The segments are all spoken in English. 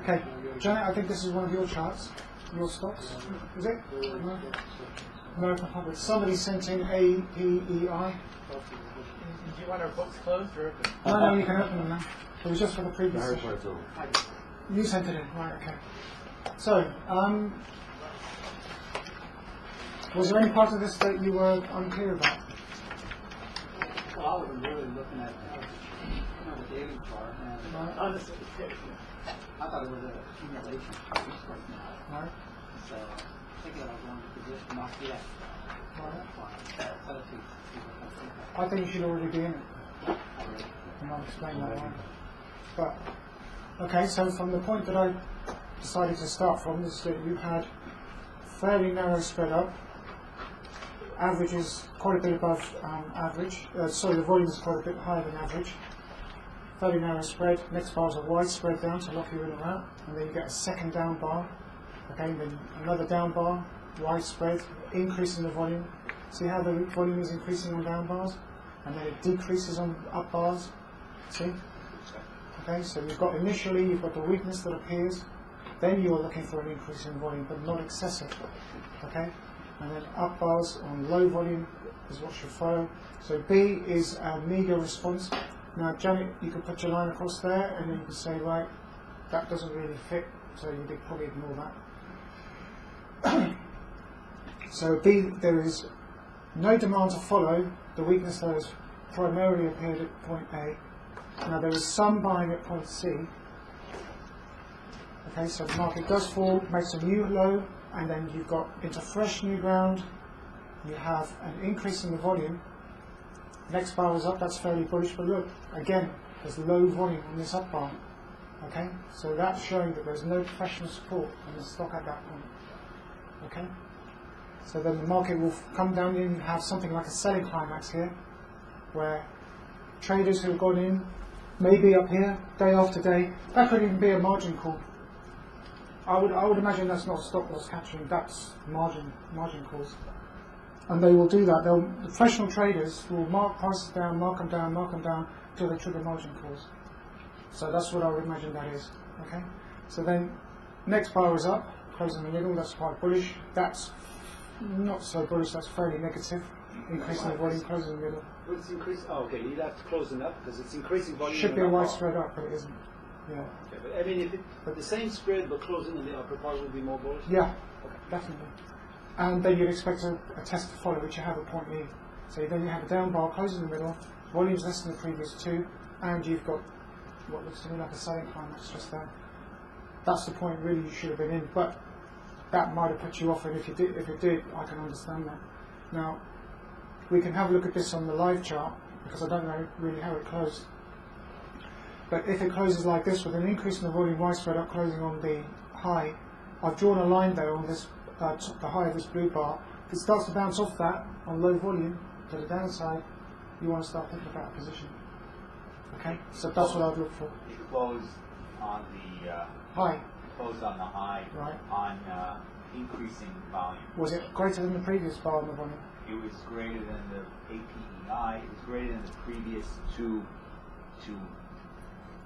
Okay, Janet, I think this is one of your charts, your stocks, is it? No? American Public. Somebody sent in APEI. Do you want our books closed or open? No, you can open them now. It was just for the previous session. You sent it in, right, okay. So, was there any part of this that you were unclear about? Well, I was really looking at the daily chart, and Honestly, I thought it was an accumulation right now. Right. So, thinking I was going to position not yet. I think you should already be in it. And I'll explain that why. But, okay, so from the point that I decided to start from is that you had fairly narrow spread up. Average is quite a bit above average. The volume is quite a bit higher than average. Fairly narrow spread. Next bar is a wide spread down to lock you in or out. And then you get a second down bar. Okay, then another down bar, wide spread, increase in the volume. See how the volume is increasing on down bars? And then it decreases on up bars. See? Okay, so you've got the weakness that appears. Then you are looking for an increase in volume, but not excessive. Okay? And then up bars on low volume is what should follow. So B is a meager response. Now, Janet, you could put your line across there, and then you could say, right, that doesn't really fit, so you probably ignore that. So B, there is no demand to follow the weakness that has primarily appeared at point A. Now, there is some buying at point C. Okay, so the market does fall, makes a new low, and then you've got into fresh new ground. You have an increase in the volume. Next bar is up, that's fairly bullish, but look, again, there's low volume on this up bar. Okay, so that's showing that there's no professional support on the stock at that point. Okay, so then the market will come down in and have something like a selling climax here, where traders who have gone in, maybe up here, day after day, that could even be a margin call. I would imagine that's not stop loss capturing, that's margin calls. And they will do that. The professional traders will mark prices down, mark them down, until they trigger margin calls. So that's what I would imagine that is. Okay. So then, next bar is up, close in the middle. That's quite bullish. That's not so bullish. That's fairly negative. Increasing the volume, close in the middle. What's increase? Oh, okay. You'd have to close it up because it's increasing volume. Should be a wide spread up, but it isn't. Yeah. Okay, but I mean, if the same spread but closing in the upper part would be more bullish. Yeah. Okay. Definitely. And then you'd expect a test to follow, which you have at point E. So then you have a down bar, close in the middle, volume's less than the previous two, and you've got what looks to me like a selling climax just there. That's the point really you should have been in, but that might have put you off, and if it did, I can understand that. Now, we can have a look at this on the live chart, because I don't know really how it closed. But if it closes like this with an increase in the volume, widespread up closing on the high, I've drawn a line there on this the high of this blue bar. If it starts to bounce off that on low volume to the downside, you want to start thinking about a position. Okay, so that's what I'd look for. It closed on the high. Closed on the high. Right. On increasing volume. Was it greater than the previous bar on the volume? It was greater than the APEI. It was greater than the previous two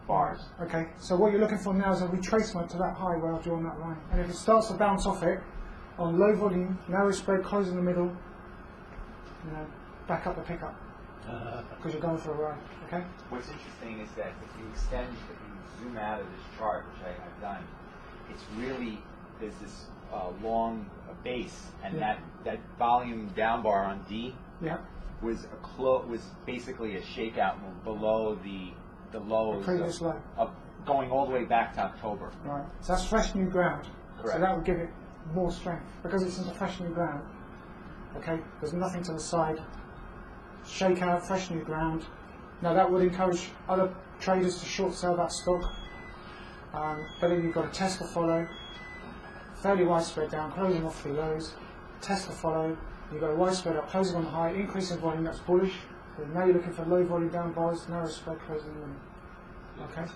bars. Okay, so what you're looking for now is a retracement to that high where I've drawn that line. And if it starts to bounce off it, on low volume, narrow spread, close in the middle, back up the pickup. Because you're going for a ride, okay? What's interesting is that if you zoom out of this chart, which I've done, it's really, there's this long base, and that volume down bar on D was basically a shakeout move below the lows previous low. Of going all the way back to October. Right. So that's fresh new ground. Correct. So that would give it more strength because it's into fresh new ground. Okay. There's nothing to the side. Shake out, fresh new ground. Now that would encourage other traders to short sell that stock. But then you've got a test to follow. Fairly wide spread down, closing off the lows. Test to follow. You've got a wide spread up, closing on the high, increasing volume. That's bullish. But now you're looking for low volume down bars, narrow spread, closing in the middle. Okay.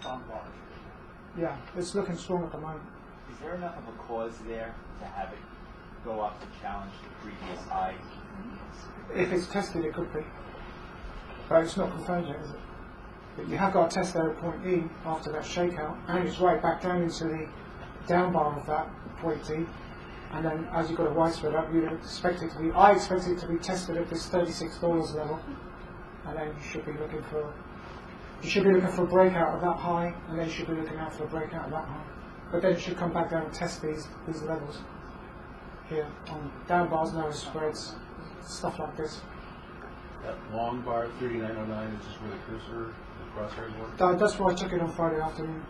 Yeah, it's looking strong at the moment. Is there enough of a cause there to have it go up to challenge the previous high? If it's tested, it could be. But it's not confirmed yet, is it? But you have got a test there at point E after that shakeout, and it's right back down into the down bar of that point E. And then as you've got a widespread up, you'd expect it to be, I expect it to be tested at this $36 level, and then you should be looking for a breakout of that high, and then you should be looking out for a breakout of that high. But then it should come back down and test these levels here on down bars, narrow spreads, stuff like this. That long bar 3909 is just where the cursor, the crosshairs work? That's why I took it on Friday afternoon.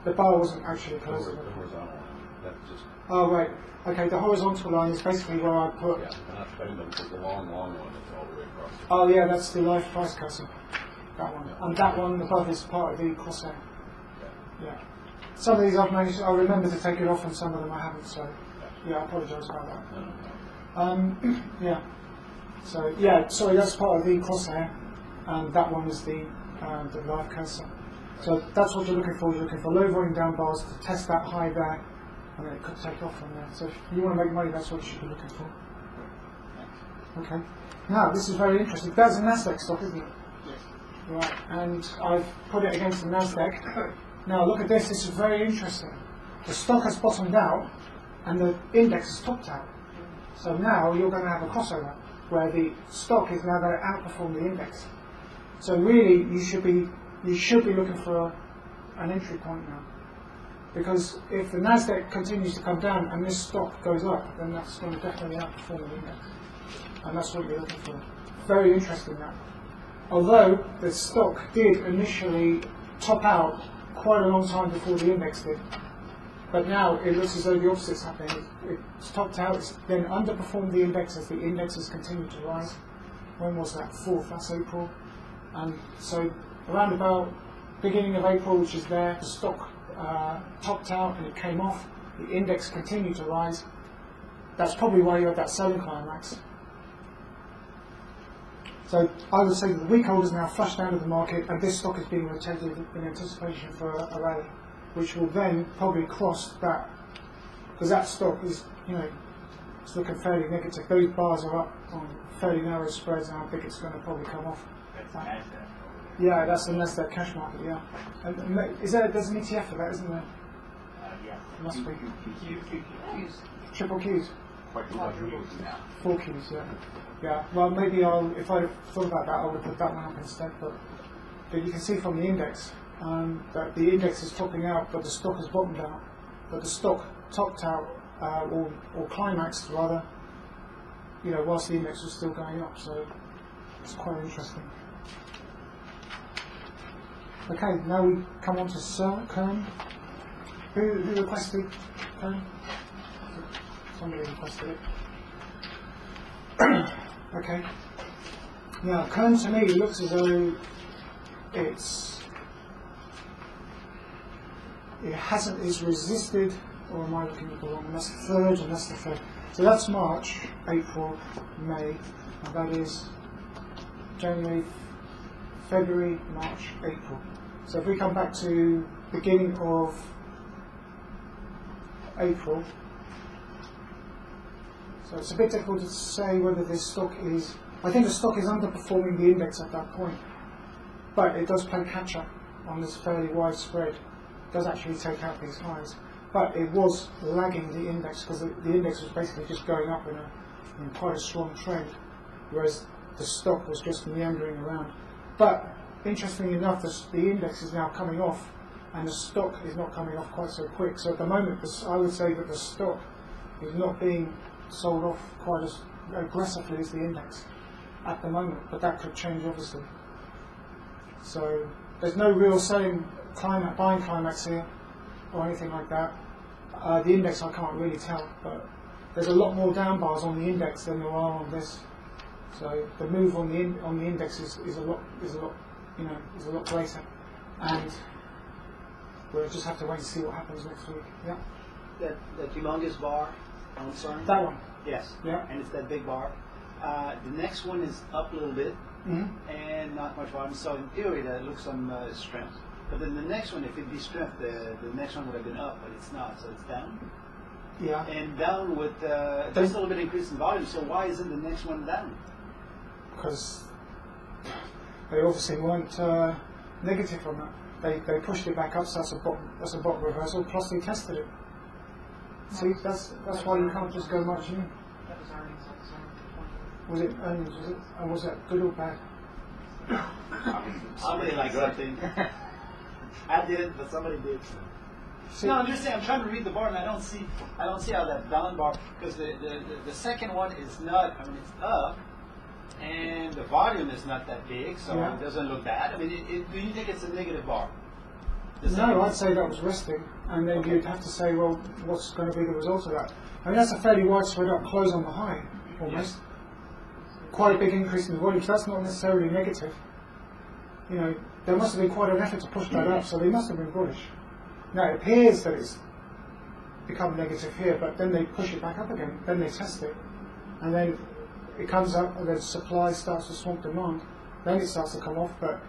The bar wasn't actually The closed. horizontal line. That's just, Oh, right. Okay, the horizontal line is basically where I put... yeah, not the but it's the long one that's all the way across. Oh, yeah, that's the live price cursor. That one. And that one above is part of the crosshair. Yeah. Some of these I've managed, I remember to take it off, and some of them I haven't, so yeah, I apologise about that. Yeah. So, yeah, sorry, that's part of the crosshair, and that one is the live cursor. So that's what you're looking for. You're looking for low volume down bars to test that high there, and then it could take off from there. So if you want to make money, that's what you should be looking for. Okay. Now, this is very interesting. That's a Nasdaq stock, isn't it? Yes. Right, and I've put it against the Nasdaq. Now, look at this. This is very interesting. The stock has bottomed out, and the index has topped out. So now you're going to have a crossover, where the stock is now going to outperform the index. So really, you should be looking for an entry point now, because if the Nasdaq continues to come down and this stock goes up, then that's going to definitely outperform the index, and that's what you're looking for. Very interesting now. Although the stock did initially top out quite a long time before the index did, but now it looks as though the opposite's happening. It's topped out, it's then underperformed the index as the indexes continue to rise. When was that? 4th, that's April. And so around about beginning of April, which is there, the stock topped out and it came off. The index continued to rise. That's probably why you had that selling climax. So I would say that the weak holders now flushed out of the market, and this stock is being rotated in anticipation for a rally, which will then probably cross that, because that stock is, it's looking fairly negative. Those bars are up on fairly narrow spreads, and I think it's going to probably come off. That's Nasdaq. Yeah, that's the Nasdaq cash market, yeah. And there's an ETF for that, isn't there? Yeah. Must be. Qs. Triple Qs. Quadruple now. 4 Qs, yeah. Yeah, well, maybe if I'd have thought about that, I would have put that one up instead. But you can see from the index that the index is topping out, but the stock has bottomed out. But the stock topped out, or climaxed rather, whilst the index was still going up. So it's quite interesting. Okay, now we come on to Kern. Who requested Kern? Somebody requested it. Okay. Now, Kern to me looks as though it's resisted, or am I looking at the wrong? That's the third, and that's the third. So that's March, April, May, and that is January, February, March, April. So if we come back to beginning of April, so it's a bit difficult to say whether this stock is, I think the stock is underperforming the index at that point, but it does play catch up on this fairly wide spread. It does actually take out these highs, but it was lagging the index because the index was basically just going up in quite a strong trend, whereas the stock was just meandering around. But interestingly enough, the index is now coming off, and the stock is not coming off quite so quick. So at the moment, I would say that the stock is not being sold off quite as aggressively as the index at the moment, but that could change obviously. So there's no real buying climax here or anything like that. The index I can't really tell, but there's a lot more down bars on the index than there are on this. So the move on the index is a lot greater, and we'll just have to wait and see what happens next week. Yeah. That humongous bar on CERN? That one. Yes. Yeah. And it's that big bar. The next one is up a little bit, and not much volume. So in theory, that looks some strength. But then the next one, if it be strength, the next one would have been up, but it's not, so it's down. Yeah. And down with just a little bit increase in volume. So why isn't the next one down? Because they obviously weren't negative on that. They pushed it back up, so that's a bottom reversal, plus they tested it. See, that's why you can't just go marching in. That was earnings on December 20th. Was it earnings, was it? And was that good or bad? Somebody likes something. I didn't, but somebody did. See, No, I'm just saying. I'm trying to read the bar, and I don't see how that down bar, because the second one is not. I mean, it's up, and the volume is not that big, so Yeah. it doesn't look bad. I mean, do you think it's a negative bar? no, I'd say that was resting, and then you'd have to say, well, what's going to be the result of that? I mean, that's a fairly widespread up close on the high, almost. Quite a big increase in the volume, so that's not necessarily negative. You know, there must have been quite an effort to push that up, so they must have been bullish. Now, it appears that it's become negative here, but then they push it back up again, then they test it, and then it comes up, and then supply starts to swamp demand, then it starts to come off, but,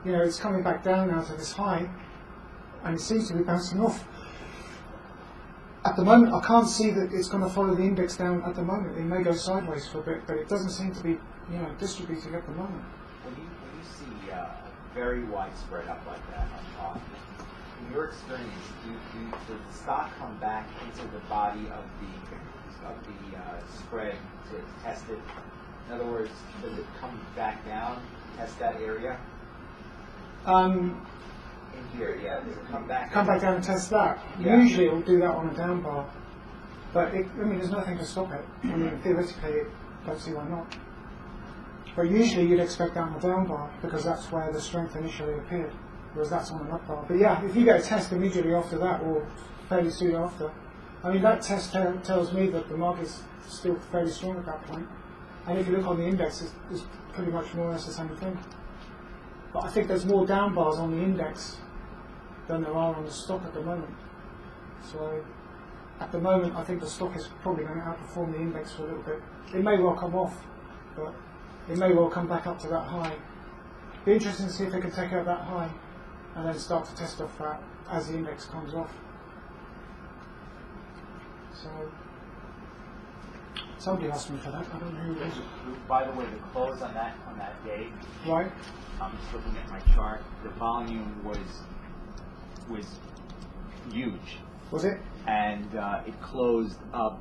you know, it's coming back down now to this high, and it seems to be bouncing off. At the moment, I can't see that it's going to follow the index down at the moment. It may go sideways for a bit, but it doesn't seem to be, you know, distributing at the moment. When you see a very widespread up like that on top, in your experience, does the stock come back into the body of the spread to test it? In other words, does it come back down, test that area? In here, yeah. Does it come back? Come back down and test that. Yeah. Usually it will do that on a down bar, but I mean, there's nothing to stop it. I mean, theoretically, I don't see why not. But usually you'd expect that on a down bar because that's where the strength initially appeared, whereas that's on an up bar. But yeah, if you get a test immediately after that or fairly soon after, I mean, that test tells me that the market's still fairly strong at that point. And if you look on the index, it's pretty much more or less the same thing. But I think there's more down bars on the index than there are on the stock at the moment. So at the moment, I think the stock is probably going to outperform the index for a little bit. It may well come off, but it may well come back up to that high. Be interesting to see if they can take out that high and then start to test off that as the index comes off. So somebody asked me for that. I don't know who it was. By the way, the close on that day, Right? I'm just looking at my chart. The volume was huge, Was it? and it closed up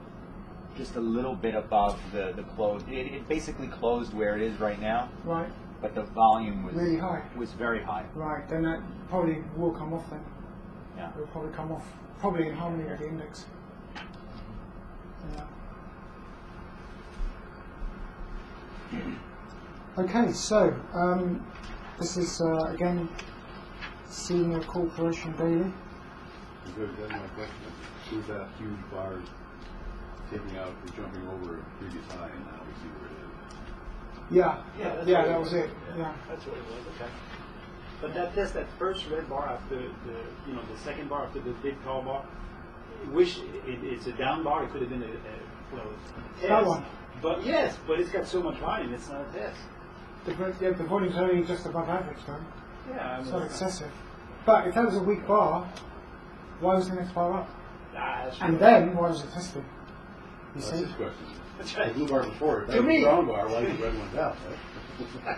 just a little bit above the close. It basically closed where it is right now, Right. but the volume was Really high. Was very high. Right. Then that probably will come off then. Yeah. It will probably come off, probably in harmony with the index. Yeah. Okay, so this is again Senior Corporation Daily. Good, that's my question. Is that huge bar taking out or jumping over a previous high, and now we see where it is? Yeah, that was it. Yeah. That's what it was. Okay. But that first red bar after the second bar after the big tall bar, it's a down bar. It could have been a test. That one. But yes, but it's got so much volume. It's not a test. The volume's only just above average though. Yeah, I It's mean, not excessive. But if that was a weak bar, why was the next bar up? that's And right. then why was it tested? You That's see? his question. That's The right. blue bar before, if that To was me- a brown bar, why is the red one down,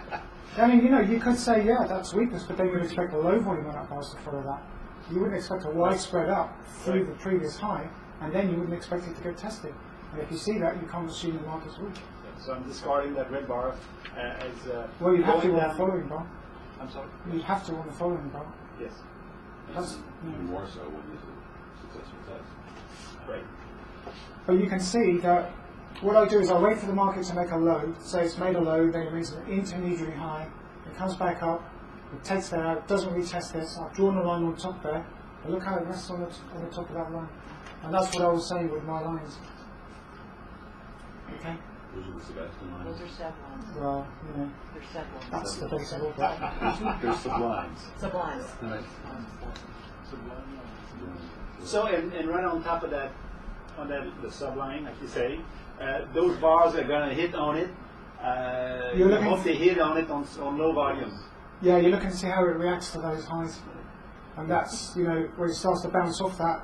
right? I mean, you could say, yeah, that's weakness, but then you'd expect a low volume on that bars to follow that. You wouldn't expect a widespread up through the previous high, and then you wouldn't expect it to get tested. And if you see that, you can't assume the market's weak. So I'm discarding that red bar as Well, you have to going on the down. following bar. I'm sorry. You have to on the following bar. Yes. That's, Even more so when it's a successful test. Right. But you can see that what I do is I wait for the market to make a low, say it's made a low, then it makes an intermediary high, it comes back up, it takes that out, doesn't retest this, I've drawn a line on top there, and look how it rests on the top of that line. And that's what I was saying with my lines. Okay? Those are the Sebastian lines. Those are sublines. Well, They're sublines. that's the base of all that. They're sublimes. Sublines. Right. So and right on top of that, the subline, like you say, those bars are gonna hit on it. You're You looking- hope they hit on it on low volume. Yeah, you're looking to see how it reacts to those highs. And that's, when it starts to bounce off that,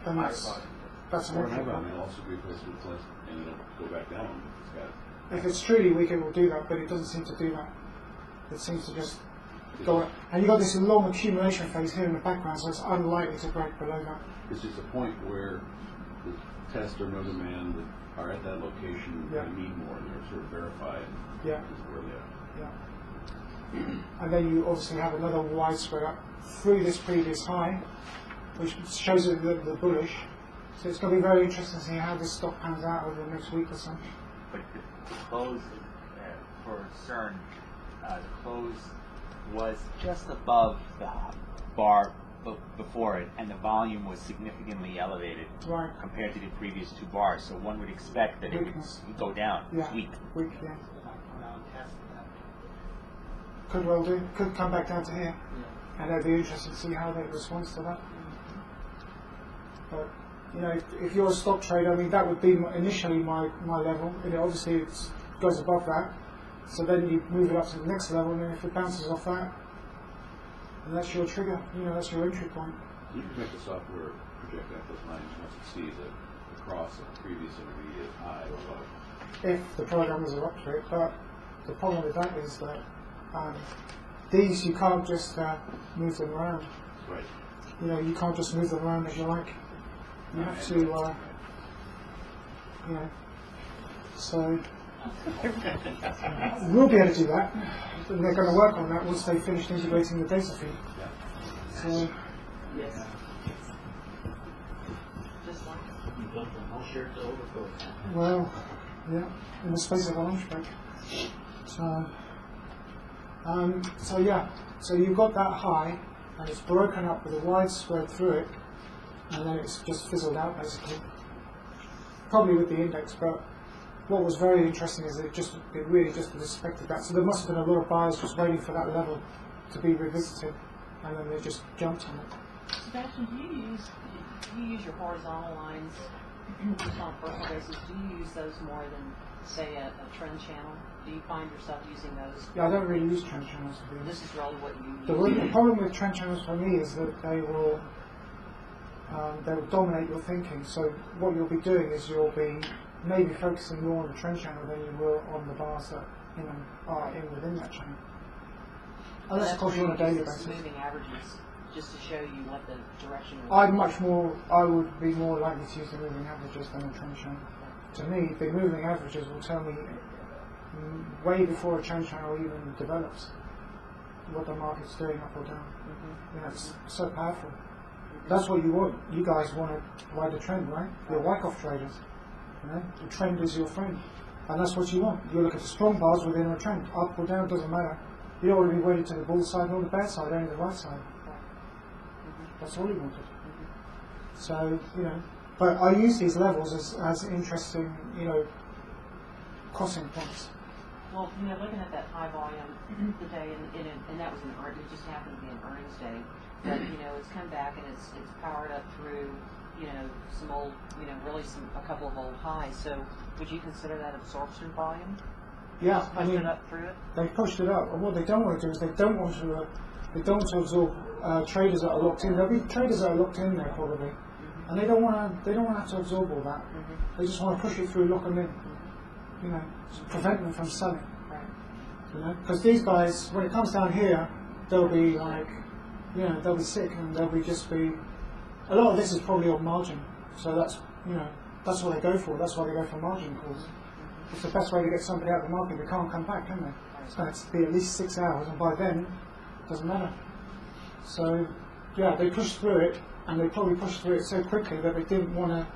then that's an Or entry high point. volume will also be close to the plus, and it'll go back down. It's got If it's truly weak, it will do that, but it doesn't seem to do that. It seems to just go up. And you've got this long accumulation phase here in the background, so it's unlikely to break below that. It's just a point where the test or no demand that are at that location Yeah. they need more, and they're sort of verified Yeah. where they are. Yeah. And then you obviously have another widespread up through this previous high, which shows it the bullish. So it's going to be very interesting to see how this stock pans out over the next week or so. But the close for CERN, the close was just above the bar before it, and the volume was significantly elevated Right. compared to the previous two bars. So one would expect that it Weakness. would go down. Yeah. Weak. Weak, yeah. Around test that. Could well do. Could come back down to here. And it'd be interesting to see how they respond to that. But, you know, if you're a stock trader, I mean, that would be initially my level. And obviously it goes above that. So then you move it up to the next level, and then if it bounces off that, then that's your trigger. You know, that's your entry point. You can make the software project out those lines once it sees it across a previous intermediate high or low. If the programmers are up to it. But the problem with that is that these, you can't just move them around. Right. You know, you can't just move them around as you like. You have to, you know, so we'll be able to do that. And they're going to work on that once they finish integrating the data feed. So, Yes. Just like You built the whole shirt to overcoat. well, yeah, in the space of a lunch break. So yeah, so you've got that high, and it's broken up with a wide spread through it, and then it's just fizzled out basically. Probably with the index, but what was very interesting is that it really just respected that. So there must have been a lot of buyers just waiting for that level to be revisited, and then they just jumped on it. Sebastian, do you use your horizontal lines just on a personal basis? Do you use those more than, say, a trend channel? Do you find yourself using those? Yeah, I don't really use trend channels to be This honest. is really what you The use. problem with trend channels for me is that they will dominate your thinking. So what you'll be doing is you'll be maybe focusing more on the trend channel than you will on the bars that are within that channel. Unless of course you're on a daily basis. Moving averages, just to show you what the direction. I would be more likely to use the moving averages than the trend channel. To me, the moving averages will tell me way before a trend channel even develops what the market's doing up or down. You know, it's so powerful. That's what you want. You guys want to ride the trend, right? You're Wyckoff traders. You know, the trend is your friend, and that's what you want. You look at the strong bars within a trend, up or down, doesn't matter. You don't want to be weighted to the bull side or the bear side, only the right side. That's all you wanted. So, you know, but I use these levels as interesting, you know, crossing points. Well, you know, looking at that high volume today, and that was it just happened to be an earnings day, but you know, it's come back and it's powered up through, you know, some old, you know, really a couple of old highs. So, would you consider that absorption volume? Yeah, Just I pushed mean, it up through it. they pushed it up, and what they don't want to do is they don't want to absorb traders that are locked in. There'll be traders that are locked in there probably, and they don't want to have to absorb all that. They just want to push it through, lock them in, you know, prevent them from selling. Right. You know, because these guys, when it comes down here, they'll be like, you know, they'll be sick, and they'll be just be. A lot of this is probably on margin, so that's, you know, that's what they go for. That's why they go for margin calls. It's the best way to get somebody out of the market. They can't come back, can they? It's going to be at least 6 hours, and by then, it doesn't matter. So, yeah, they pushed through it, and they probably pushed through it so quickly that they didn't want to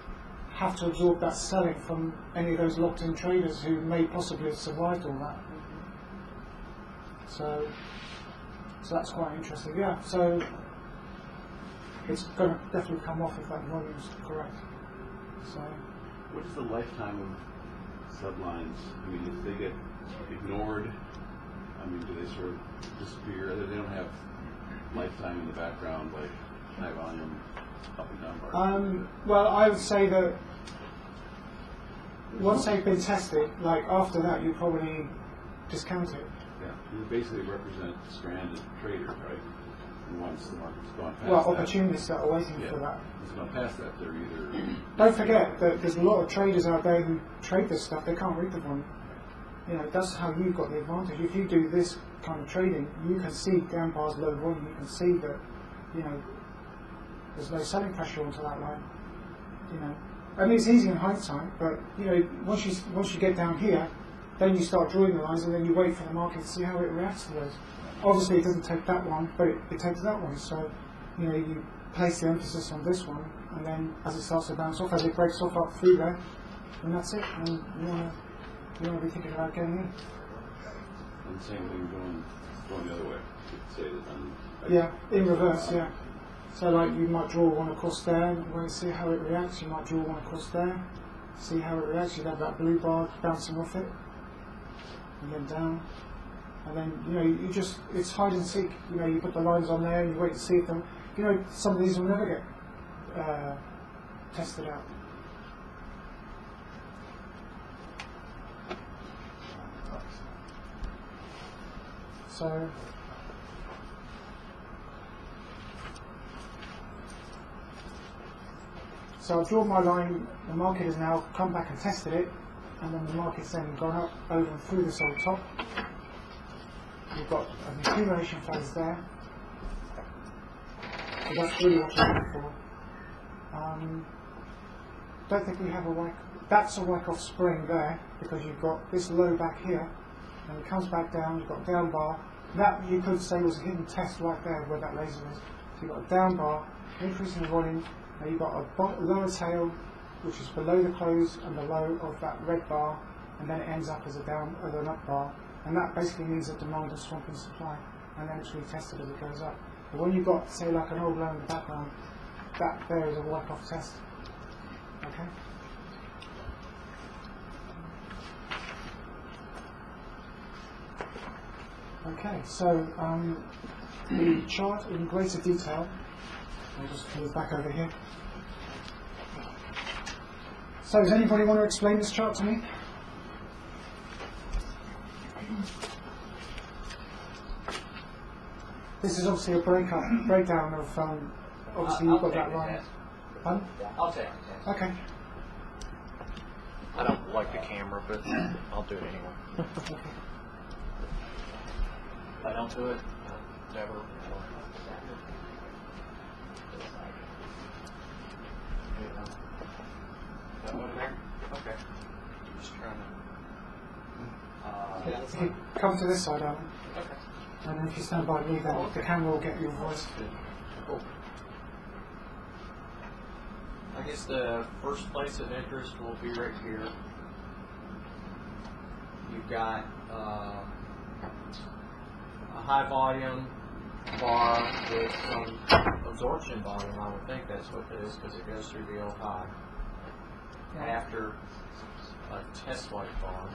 have to absorb that selling from any of those locked-in traders who may possibly have survived all that. So that's quite interesting. Yeah, so it's going to definitely come off if that volume's correct. So, What is the lifetime of sublines? I mean, if they get ignored, I mean, do they sort of disappear? They don't have lifetime in the background like high volume up and down bars. well, I would say that once they've been tested, like after that, you probably discount it. Yeah, you basically represent stranded traders, right? And once the market's gone past Well, that, opportunists that are waiting yeah, for that. once it's gone past that, they're either Don't forget that there's a lot of traders out there who trade this stuff. They can't read the volume. You know, that's how you've got the advantage. If you do this kind of trading, you can see down bars, low volume. You can see that, you know, there's no selling pressure onto that line. You know, I mean, it's easy in hindsight, but you know, once you get down here, then you start drawing the lines, and then you wait for the market to see how it reacts to those. Obviously, it doesn't take that one, but it takes that one. So, you know, you place the emphasis on this one, and then as it starts to bounce off, as it breaks off up through there, and that's it. And you want to be thinking about getting in. And the same thing going the other way. You could say that on, Yeah, in reverse, yeah. So like you might draw one across there, wait see how it reacts. You might draw one across there, see how it reacts. You'd have that blue bar bouncing off it, and then down. And then, you know, you just, it's hide and seek. You know, you put the lines on there and you wait to see if them, you know, some of these will never get tested out. So I've drawn my line, the market has now come back and tested it, and then the market's then gone up over and through this old top. We've got an accumulation phase there. So that's really what you're looking for. Don't think we have a whack. That's a whack off spring there, because you've got this low back here, and it comes back down, you've got a down bar. That you could say was a hidden test right there where that laser is. So you've got a down bar, increase in volume, and you've got a lower tail, which is below the close and the low of that red bar, and then it ends up as an up bar. And that basically means that demand is swamping supply, and then it's retested as it goes up. But when you've got, say, like an old low in the background, that there is a wipe-off test. Okay? Okay, so the chart in greater detail, I'll just move back over here. So does anybody want to explain this chart to me? This is obviously a breakdown of, obviously you've got that line. Pardon? I'll take it. Okay. I don't like the camera, but I'll do it anyway. Okay. If I don't do it, never. That one there? Okay. Just trying to. You come to this side, Alan, Okay. and then if you stand by me, then the camera will get your voice. Cool. I guess the first place of interest will be right here. You've got a high volume bar with some absorption volume. I would think that's what it is because it goes through the old high. After a test light bar,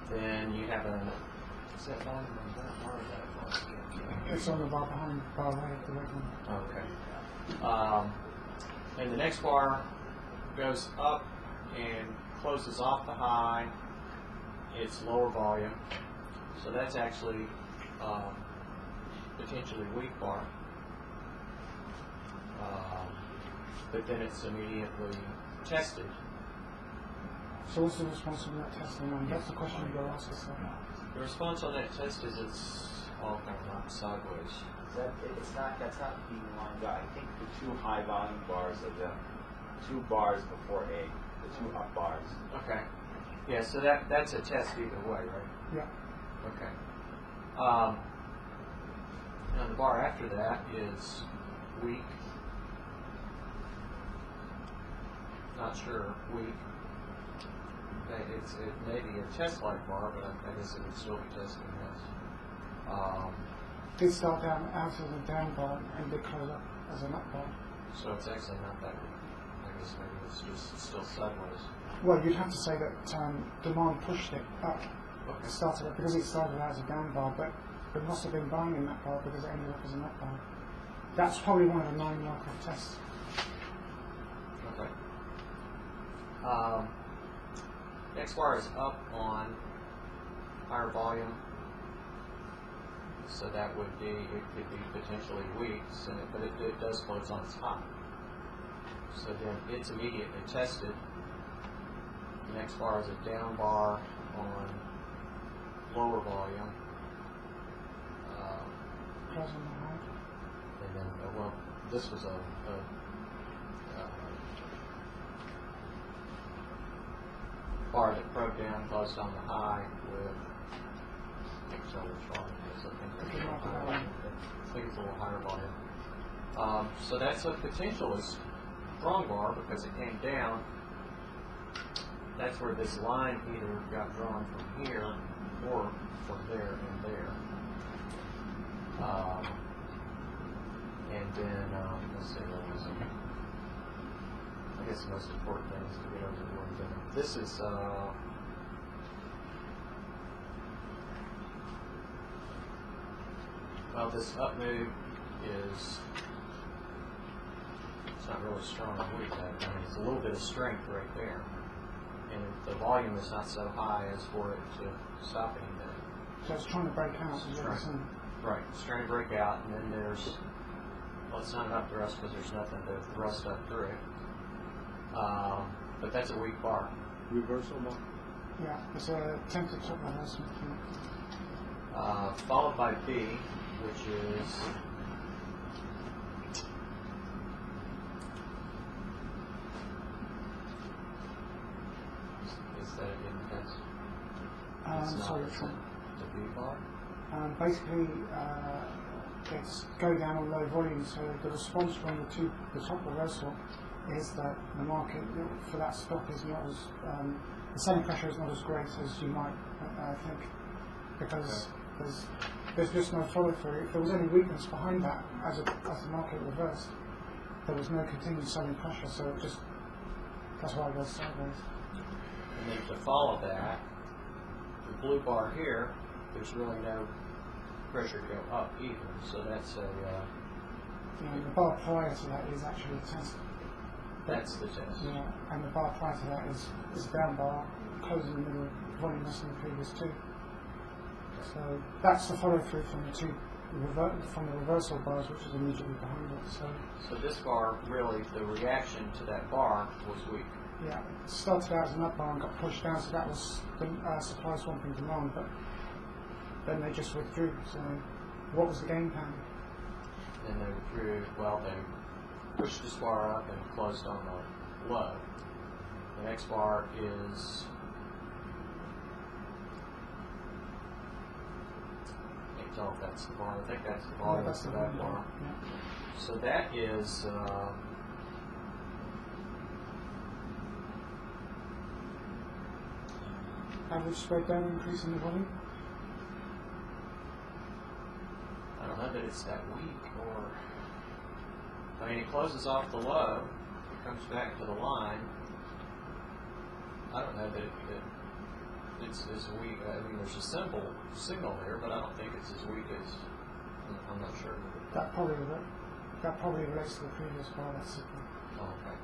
then you have a. Is that volume on that bar or that bar? It's on the bar behind the bar right, the red one. Okay. And the next bar goes up and closes off the high. It's lower volume, so that's actually potentially weak bar. But then it's immediately tested. So what's the response on that testing line? That's the question you got to ask yourself. The response on that test is it's all kind of knocked sideways. That's not being lined up. I think the two high volume bars are the two bars before A, the two up bars. Okay. Yeah, so that's a test either way, right? Yeah. Okay. Now the bar after that is weak. Not sure, weak. It may be a test light bar, but I guess it would still be testing this. Did start down out of the down bar and did close up as an up bar. So it's actually not that weak. I guess maybe it's just still sideways. Well, you'd have to say that demand pushed it up. Okay. It started up because it started out as a down bar, but it must have been buying in that bar because it ended up as an up bar. That's probably one of the 9 mark-off tests. Okay. Next bar is up on higher volume, so that would be, it could be potentially weak, but it does close on its high. So then it's immediately tested. The next bar is a down bar on lower volume. Close on the high. And then, well, this was a bar that broke down, closed on the high with, I think it's which one it is. I think it's a little higher volume. So that's a potentially strong bar because it came down. That's where this line either got drawn from here or from there and there. And then, let's see, what was it? I guess the most important thing is to get over the word. This is, well, this up move is, it's not really strong or weak. I mean, it's a little bit of strength right there. And the volume is not so high as for it to stop anything. So it's trying to break out. Is what you're saying. Right, it's trying to break out, and then there's, well, it's not enough thrust because there's nothing to thrust up through it. But that's a weak bar. Reversal bar? Yeah, it's a tempted top reversal. Followed by B, which is that again? That's Sorry, which one? the B bar. Basically, it's go down on low volume, so the response from the top reversal is that the market for that stock is not as, the selling pressure is not as great as you might think, because there's just no follow through. If there was any weakness behind that as the market reversed, there was no continued selling pressure, so it just, that's why it goes sideways. And then to follow that, the blue bar here, there's really no pressure to go up either. So that's a. The bar prior to that is actually a test. That's the test. Yeah, and the bar prior to that is a down bar, closing in the middle, volume less than the previous two. So that's the follow through from the from the reversal bars, which is immediately behind it. So this bar, really, the reaction to that bar was weak. Yeah, it started out as an up bar and got pushed down, so that was the supply swamping demand, but then they just withdrew. So what was the game plan? Then they withdrew, well, they pushed this bar up and closed on the low. The next bar is, I can't tell if that's the bar, I think that's the bar, that's the that bar. Yeah. So that is, Average spread down increase in the volume? I don't know that it's that weak, or, I mean, it closes off the low, it comes back to the line. I don't know that it's as weak. I mean, there's a signal there, but I don't think it's as weak as, I'm not sure. That probably relates to the previous bar. That's it. Oh, okay.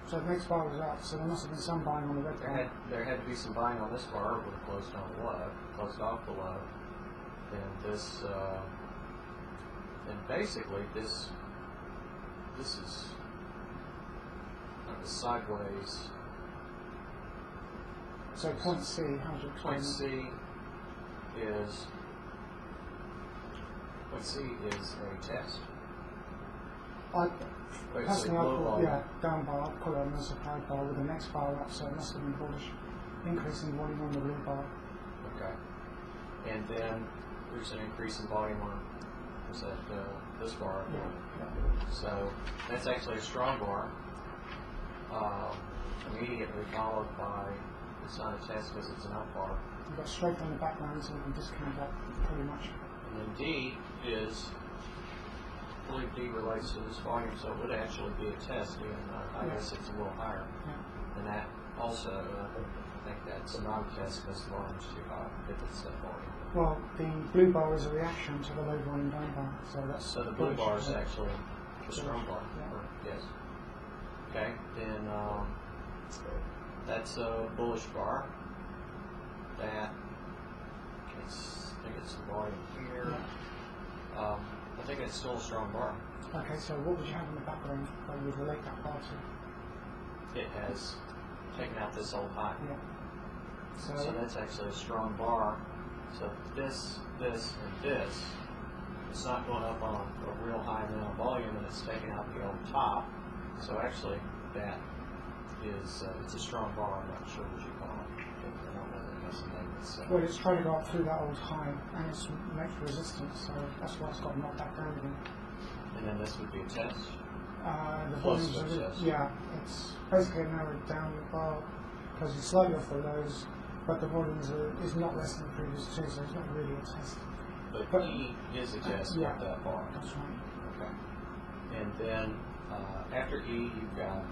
So the next bar was up, so there must have been some buying on the red bar. There had to be some buying on this bar. It would have closed on the low, closed off the low. Then this, and basically this is kind of a sideways. So point C, how do you explain Point that? C is a test. Personally, I'd low call volume. down bar, I'd call it an supply bar with the next bar up, so it must have been bullish. Increase in volume on the blue bar. Okay. And then there's an increase in volume on, was that this bar? Yeah. So that's actually a strong bar. Immediately followed by, it's not a test because it's an up bar. You've got strength on the background, so you can discount that pretty much. And then D is, I believe D relates to this volume, so it would actually be a test, even I guess it's a little higher. Yeah. And that also, I think that's a non-test because the volume's too high if it's that volume. Well, the blue bar is a reaction to the low volume down bar, so that's. So the blue bullish, bar is yeah. actually the strong bar. Yeah. Yes. Okay. Then that's a bullish bar. That I think it's the volume here. Yeah. I think it's still a strong bar. Okay, so what would you have in the background that you would relate that bar to? It has taken out this old high. Yeah. So that's actually a strong bar. So this, and this, it's not going up on a real high amount of volume, and it's taking out the old top. So actually, that is it's a strong bar. I'm not sure what you call it. I don't know that that's the name. It's, Well, it's trying to go up through that old high, and it's makes resistance, so that's why it's got knocked back down again. and then this would be a test. The Close volumes to are really- access. yeah, it's basically narrowed down the bar because it's slightly off the lows, but the volumes is not less than the previous two, so it's not really a test. But E is a test yeah, with that bar. That's right. Okay. And then after E, you've got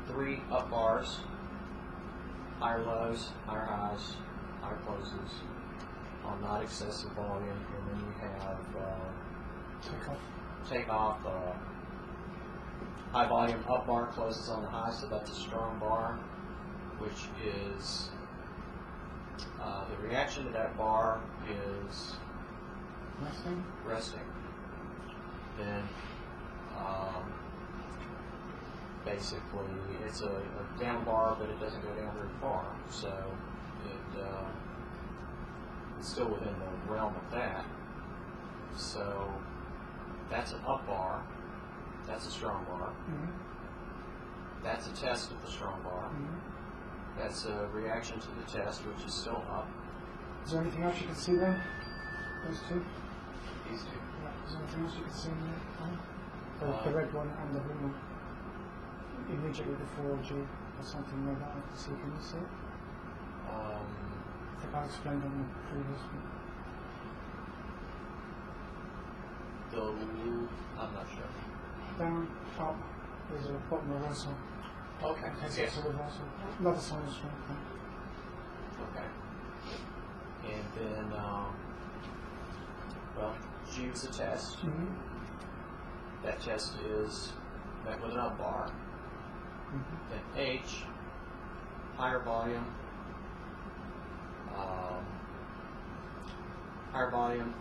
3 up bars, higher lows, higher highs, higher closes, on not excessive volume, and then you have take off high volume up bar closes on the high, so that's a strong bar, which is the reaction to that bar is Resting. resting. Then basically it's a down bar, but it doesn't go down very far, so it's still within the realm of that. So that's an up bar, that's a strong bar, Mm-hmm. that's a test of the strong bar, Mm-hmm. that's a reaction to the test, which is still up. Is there anything else you can see there? Those two? These two. Yeah. Is there anything else you can see in there? The red one and the blue one. Immediately before G or something like that. I can see. Can you see it? I think I explained on the previous one. I'm not sure. Down, up, there's a bottom reversal. Okay. Okay, so Yes. it's a reversal. Another sign of strength. Okay. And then, well, G was a test. Mm-hmm. That test is met with an up bar. Mm-hmm. Then H, higher volume,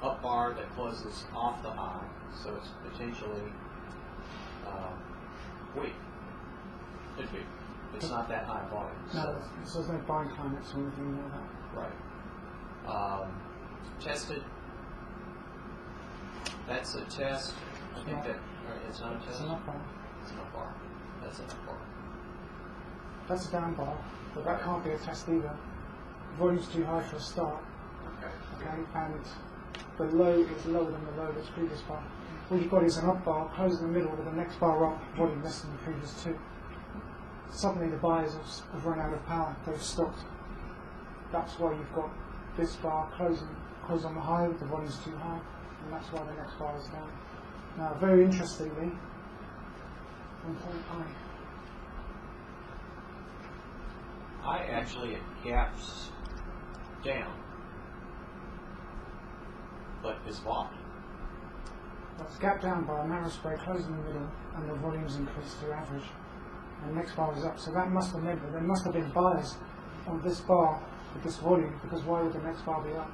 up bar that closes off the high, so it's potentially weak. Could be. It's not that high volume. No, so there's no bind climax or anything like that. Right. Tested. That's a test. I think that it's not a test. It's an up bar. It's an up bar. That's an up bar. That's a down bar, but that can't be a test either. The volume's too high for a start. Okay. Okay, and the low is lower than the low that's previous bar. What you've got is an up bar, close in the middle with the next bar up, volume less than the previous two. Suddenly the buyers have run out of power, they've stopped. That's why you've got this bar close on the high, the volume's too high, and that's why the next bar is down. Now, very interestingly, on point I, I actually it gaps down, but is locked. that's gap down bar, narrow spray, close in the middle, and the volume's increased to average. And the next bar is up, so that must have meant that there must have been buyers on this bar with this volume, because why would the next bar be up?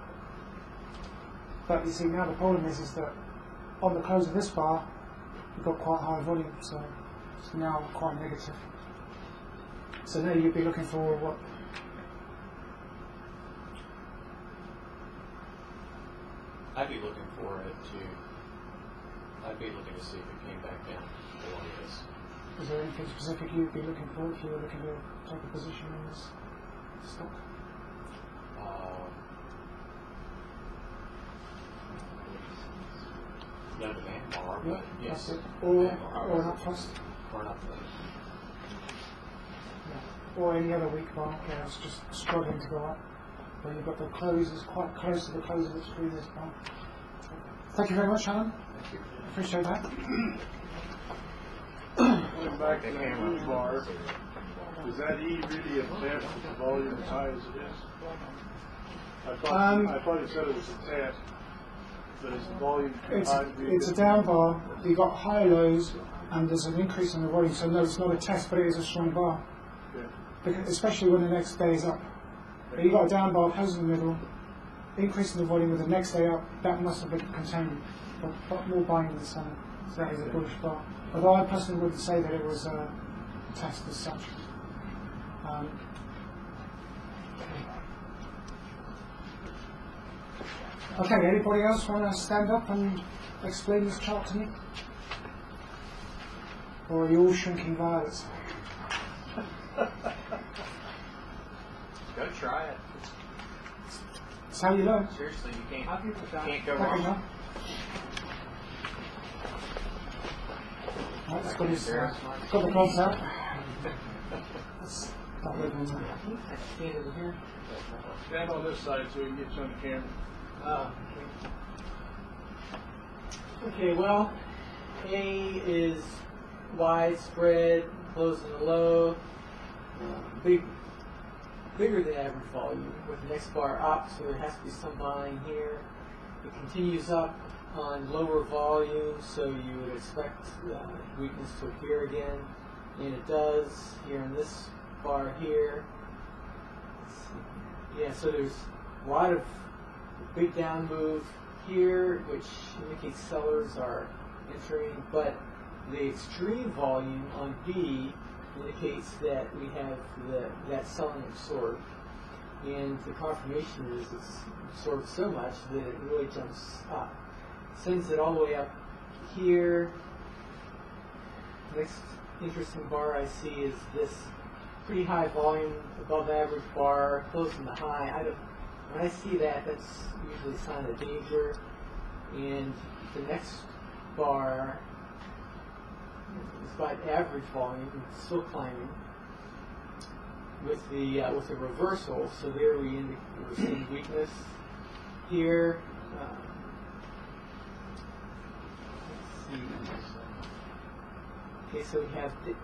But you see, now the problem is that on the close of this bar, you've got quite high volume, so it's now quite negative. So now you'd be looking for what? I'd be looking for it to. I'd be looking to see if it came back down to what it is. Is there anything specific you'd be looking for if you were looking to take a position in this stock? No demand bar, Yeah, but yes. that's it. Or demand bar. an up thrust. Or an up thrust. Yeah. Or any other weak bar where it's just struggling to go up. Where you've got the close is quite close to the close of its previous bar. Thank you very much, Alan. Thank you. Appreciate that. Going back to that blue bar, is that E really a test with the volume as high as it is? I thought you said it was a test, but is the volume too high to be It's a down bar. You've got high lows, and there's an increase in the volume. So no, it's not a test, but it is a strong bar. Yeah. Because, especially when the next day is up. But you've got a down bar, close in the middle, increasing the volume with the next day up. That must have been contained, but more buying in the summer. So that is a bullish bar. Although I personally wouldn't say that it was a test as such. Okay, anybody else want to stand up and explain this chart to me? Or are you all shrinking violets? Go try it. That's how you learn. Seriously, you can't go Okay, wrong. no. Right, it's got his, got the gloves out. That's not really good. Stand over here. Stand on this side so we can get you on the camera. Okay, well, A is widespread, closing the low, bigger than average volume, with the next bar up, so there has to be some buying here. It continues up on lower volume, so you would expect weakness to appear again, and it does here in this bar here. Let's see. Yeah, so there's a lot of big down move here, which indicates sellers are entering, but the extreme volume on B indicates that we have that selling absorbed, and the confirmation is it's absorbed so much that it really jumps up. Sends it all the way up here. Next interesting bar I see is this pretty high volume, above average bar, closing the high. When I see that, that's usually a sign of danger. And the next bar is about average volume, it's still climbing, with a reversal. So there we're seeing weakness here. Okay, so we have a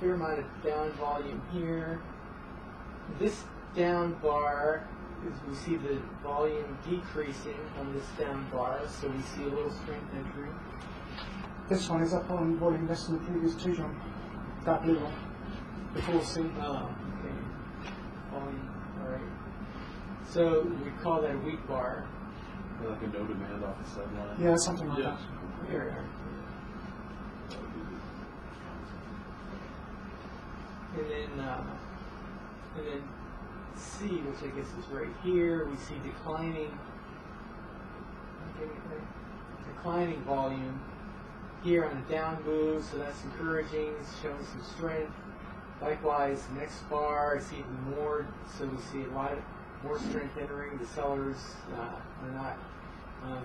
fair amount of down volume here. This down bar, we see the volume decreasing on this down bar, so we see a little strength entry. This one is up on volume less than the previous two, John. That blue one. Before C. Oh, okay. Volume, alright. So we call that a weak bar. Like a no demand off the subline. Yeah, something like Yes. that. Here. And then C, which I guess is right here, we see declining volume here on a down move, so that's encouraging, it's showing some strength. Likewise, next bar, it's even more, so we see a lot more strength entering. The sellers are not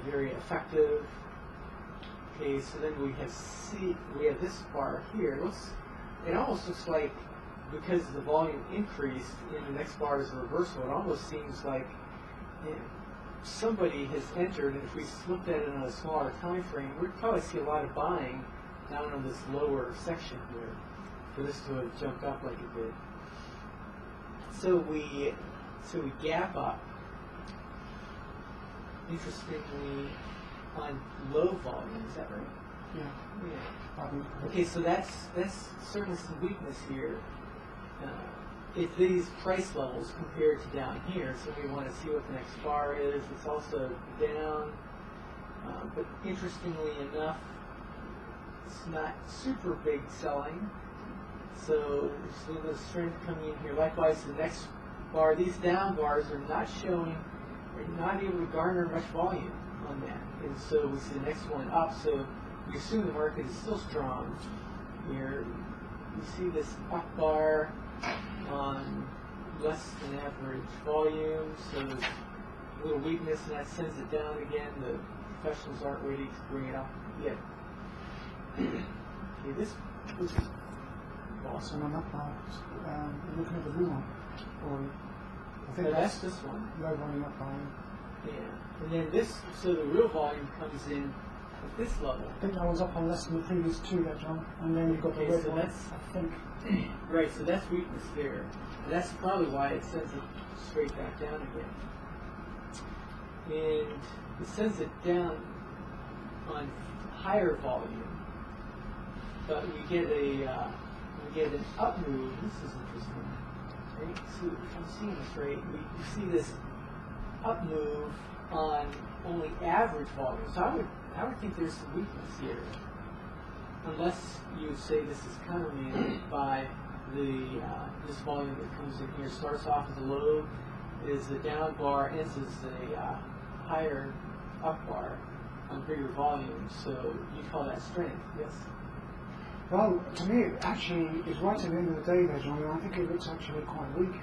very effective. Okay, so then we have C, we have this bar here. It almost looks like, because the volume increased in the next bar is a reversal, it almost seems like somebody has entered, and if we looked at it on a smaller time frame, we'd probably see a lot of buying down on this lower section here for this to have jumped up like it did. So we gap up, interestingly, on low volume. Is that right? Yeah. Yeah. Okay, so that's certainly some weakness here. If these price levels compared to down here, so we want to see what the next bar is. It's also down, but interestingly enough, it's not super big selling. So there's a little bit of strength coming in here. Likewise, the next bar, these down bars are not able to garner much volume on that. And so we see the next one up. So we assume the market is still strong here. We see this up bar on less than average volume, so there's a little weakness, and that sends it down again. The professionals aren't ready to bring it up yet. Okay, this was So on that part, you're looking at the blue one. Or I think that's this one. low volume up volume. Yeah, and then this, so the real volume comes in at this level. I think that was up on less than the previous two there, John. And then you've got the Okay, red so one, that's- I think. Right, so that's weakness there. And that's probably why it sends it straight back down again. And it sends it down on higher volume, but we get an up move. This is interesting. Right? So if I'm seeing this right, we see this up move on only average volume. So I would think there's some weakness here, unless you say this is countermanded by this volume that comes in here. Starts off as a low, is a down bar, ends as a higher up bar on bigger volume, so you call that strength, yes? Well, to me, it actually is right at the end of the day there, John, and I think it looks actually quite weak.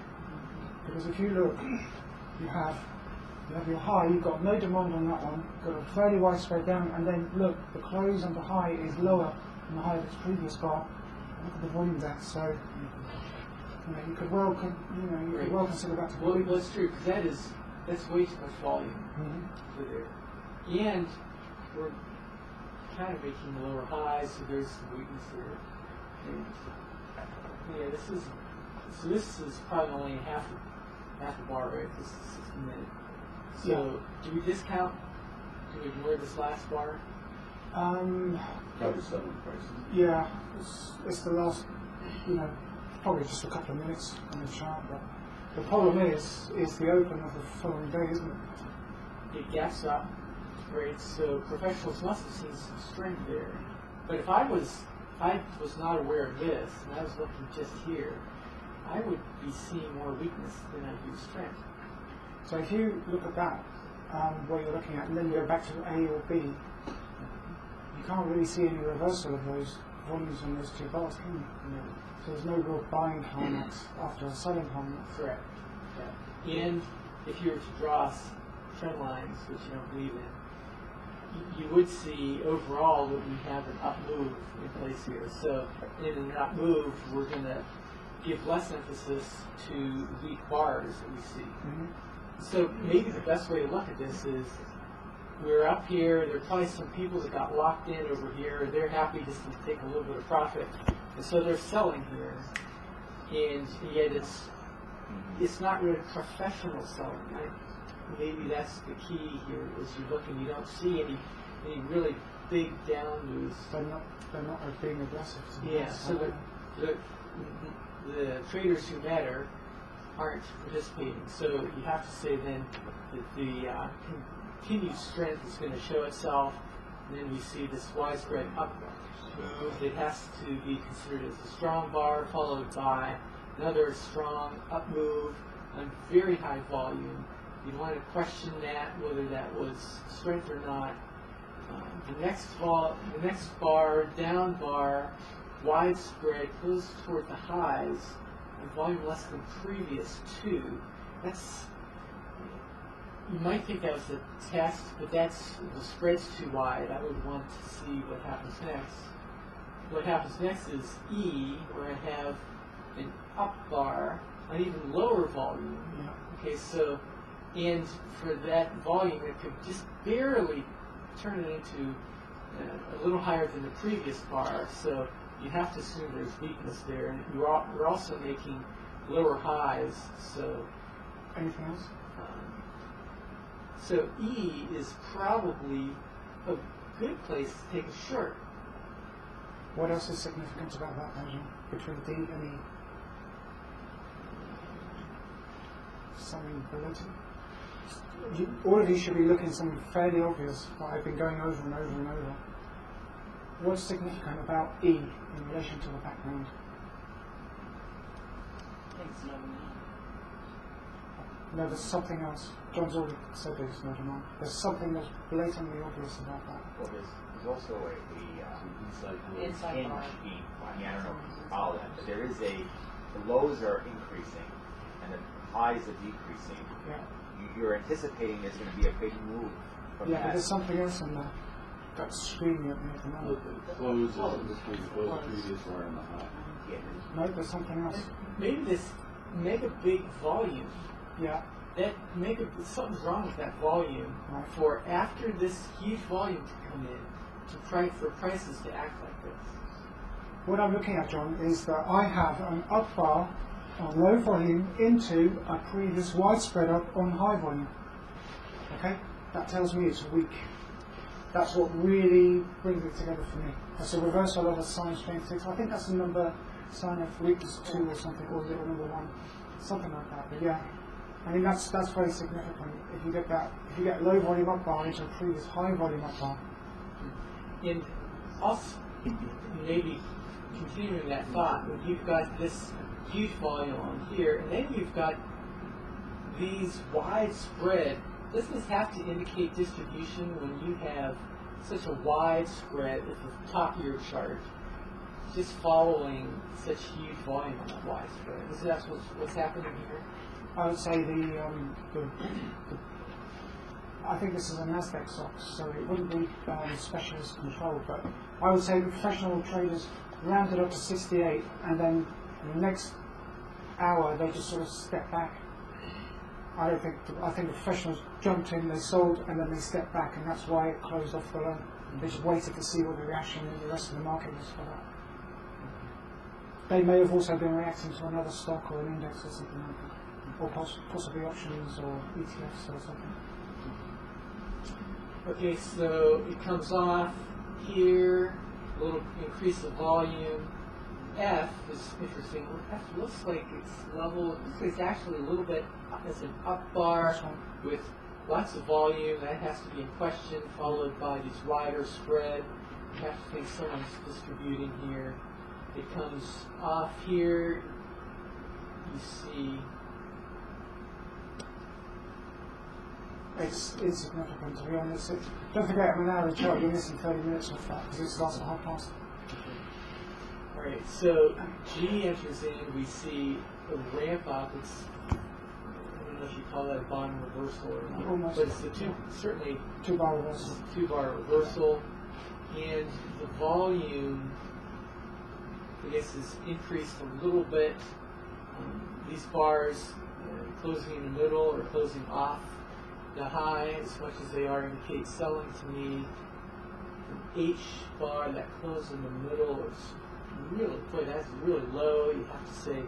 Because if you look, you have your high, you've got no demand on that one, got a fairly wide spread down, and then look, the close on the high is lower than the high of its previous bar. Look at the volume there, so you could well consider that to be weak. Well, that's true, because that's way too much volume for there. And we're kind of making lower highs, so there's some weakness there. And, yeah, this is probably only half the bar, right? This is 60 minutes. So do we discount? Do we ignore this last bar? Probably settlement prices. Yeah, it's the last, probably just a couple of minutes on the chart, but the problem is the open of the following day, isn't it? It gaps up. Great. So professionals must have seen some strength there. But if I was not aware of this, and I was looking just here, I would be seeing more weakness than I do strength. So if you look at that, what you're looking at, and then you go back to A or B, you can't really see any reversal of those volumes on those two bars, can you? No. So there's no real buying climax after a selling climax. Correct. Yeah. And if you were to draw trend lines, which you don't believe in, you would see overall that we have an up move in place here. So in an up move, we're going to give less emphasis to weak bars that we see. Mm-hmm. So maybe the best way to look at this is we're up here, there are probably some people that got locked in over here, they're happy just to take a little bit of profit. And so they're selling here. And yet it's not really professional selling. Maybe that's the key here, is you look and you don't see any really big down moves. They're not being aggressive. Yeah, so the traders who matter aren't participating. So you have to say then that the continued strength is going to show itself, and then we see this widespread up move that has to be considered as a strong bar, followed by another strong up move on very high volume. You want to question that, whether that was strength or not. The next bar, down bar, widespread, close toward the highs, and volume less than previous two. You might think that was a test, but the spread's too wide. I would want to see what happens next. What happens next is E, where I have an up bar, an even lower volume. Okay, so, and for that volume, it could just barely turn it into a little higher than the previous bar. So you have to assume there's weakness there, and we're also making lower highs. So Anything else? So E is probably a good place to take a short. What else is significant about that measure between D and E? Something related? All of you should be looking at something fairly obvious that I've been going over and over and over. What's significant about E in relation to the background? I think it's another nine. No, there's something else. John's already said there's no demand. There's something that's blatantly obvious about that. Well, there's also a Inside hinge bar. E. I mean, I don't know if you can follow that, but there is the lows are increasing and the highs are decreasing. Yeah. You're anticipating there's going to be a big move from Yeah, but that. there's something else in there that's screaming at me at the moment. Close is close previous bar on the high. Yeah. No, there's something else. Maybe this mega big volume, Yeah. something's wrong with that volume. Right. For after this huge volume to come in, for prices to act like this. What I'm looking at, John, is that I have an up bar on low volume into a previous widespread up on high volume. Okay? That tells me it's weak. That's what really brings it together for me. That's a reversal of a sine strength 6. I think that's the number sine of weakness 2 or something, or little number 1. Something like that. But yeah. I mean that's very significant. If you get low volume up bar into a previous high volume up bar. And also, maybe continuing that thought, when you've got this huge volume on here, and then you've got these widespread doesn't this have to indicate distribution when you have such a wide spread at the top of your chart, just following such huge volume on that wide spread? Is that what's happening here? I would say I think this is a Nasdaq stock, so it wouldn't be specialist control, but I would say the professional traders rounded up to 68, and then in the next hour they just sort of step back. I think the professionals jumped in, they sold, and then they stepped back, and that's why it closed off below. They just waited to see what the reaction in the rest of the market was for that. They may have also been reacting to another stock or an index or something like that, or possibly options or ETFs or something. Okay, so it comes off here, a little increase of volume. F is interesting. F looks like it's level. It looks like it's actually a little bit as an up bar with lots of volume. That has to be in question, followed by this wider spread. You have to think someone's distributing here. It comes off here. You see. It's insignificant, to be honest. Don't forget, I'm an hour chart, you're missing 30 minutes of that, because it starts at 1:30. Alright, so G enters in, we see a ramp up. It's, I don't know if you call that a bond reversal or not, Almost. but it's the certainly Two-bar reversal. Two-bar reversal, and the volume, I guess, is increased a little bit. These bars closing in the middle or closing off the high, as much as they are, indicate selling to me. An H bar that closed in the middle is really, boy, that's really low. You have to say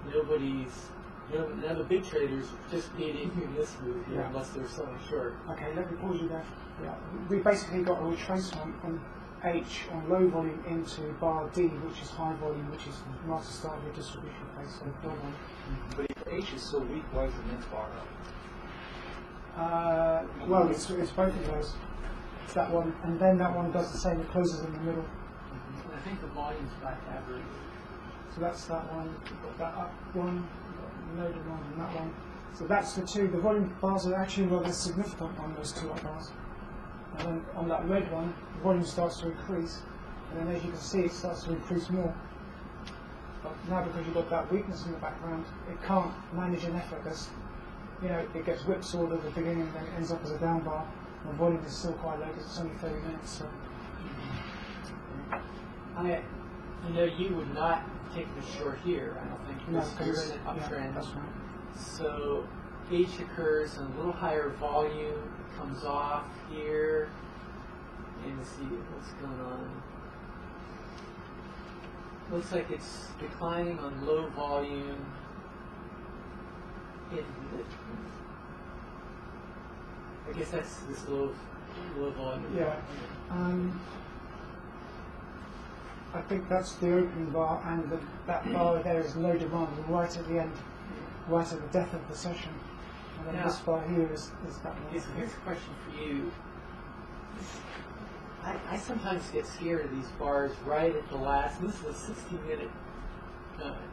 none of the big traders are participating in this move here unless they're selling short. Okay, let me pause you there. Yeah. We basically got a retracement from H on low volume into bar D, which is high volume, which is right at the start of your distribution phase, so low volume. But if H is so weak, why is the next bar up? Well, it's both of those. It's that one, and then that one does the same. It closes in the middle. I think the volume's back average. So that's that one. We've got that up one, we've got loaded one, and that one. So that's the two. The volume bars are actually rather significant on those two up bars. And then on that red one, the volume starts to increase, and then as you can see, it starts to increase more. But now, because you've got that weakness in the background, it can't manage an effort. It gets whipsawed at the beginning, and then it ends up as a down bar. And the volume is still quite low because it's only 30 minutes. So. You would not take the short here, I don't think. No, you're in an uptrend. Yeah, that's right. So H occurs in a little higher volume, it comes off here, and you see what's going on. Looks like it's declining on low volume. I guess that's this low volume. Yeah. I think that's the opening bar, and that bar there is low demand, right at the end, right at the depth of the session. And then this bar here is that one. Here's a question for you. I sometimes get scared of these bars right at the last. This is a 60-minute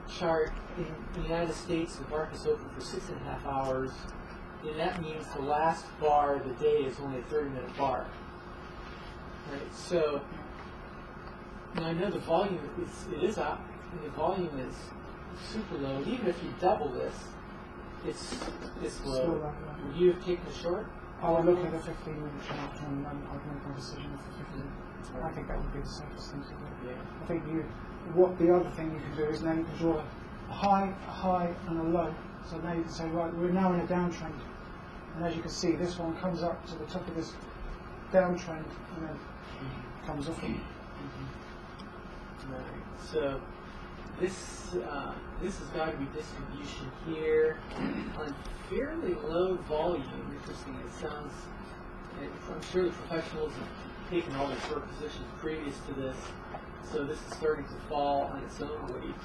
chart. In the United States, the market's open for 6.5 hours, and that means the last bar of the day is only a 30-minute bar. Right. So now I know the volume is up, and the volume is super low. And even if you double this, it's low. Would you have taken a short? I would look at a 15-minute chart and I'd make my decision for 15 minutes. I think that would be the safest thing to do. Yeah. I think what the other thing you can do is now you can draw a high, and a low. So now you can say, right, we're now in a downtrend. And as you can see, this one comes up to the top of this downtrend and then comes off it. Right. So this has got to be distribution here on fairly low volume. Interesting. It sounds. I'm sure the professionals have taken all their short positions previous to this, so this is starting to fall on its own weight.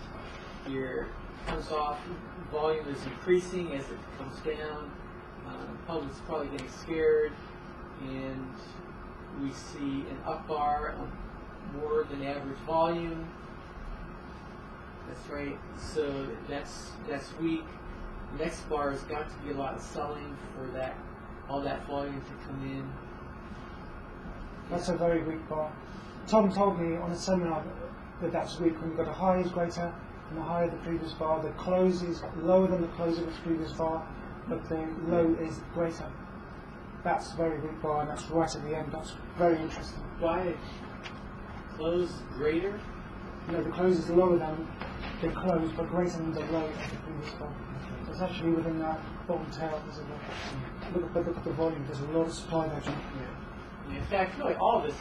Here comes off. Volume is increasing as it comes down. Public's probably getting scared, and we see an up bar on more than average volume. That's right. So that's weak. Next bar has got to be a lot of selling for that all that volume to come in. That's a very weak bar. Tom told me on a seminar that that's weak when you've got a high is greater than the high of the previous bar. The close is lower than the close of its previous bar, but the low is greater. That's a very weak bar, and that's right at the end. That's very interesting. Why close greater? No, the close is lower than the close, but greater than the low of the previous bar. So it's actually within that bottom tail. Look at the volume. There's a lot of supply there, John. Yeah, in fact, really all of this,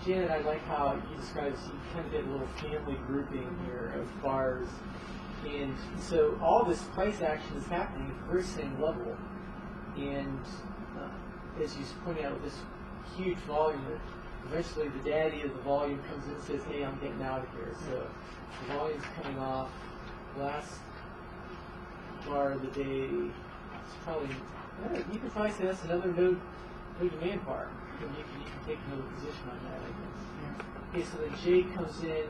Janet, I like how you described this. You kind of get a little family grouping here of bars. And so all this price action is happening at the very same level. And as you pointed out, this huge volume, eventually the daddy of the volume comes in and says, hey, I'm getting out of here. So the volume's coming off. Last bar of the day, it's probably, you could probably say that's another no demand bar. You can take another position on that, I guess. Yeah. Okay, so the J comes in.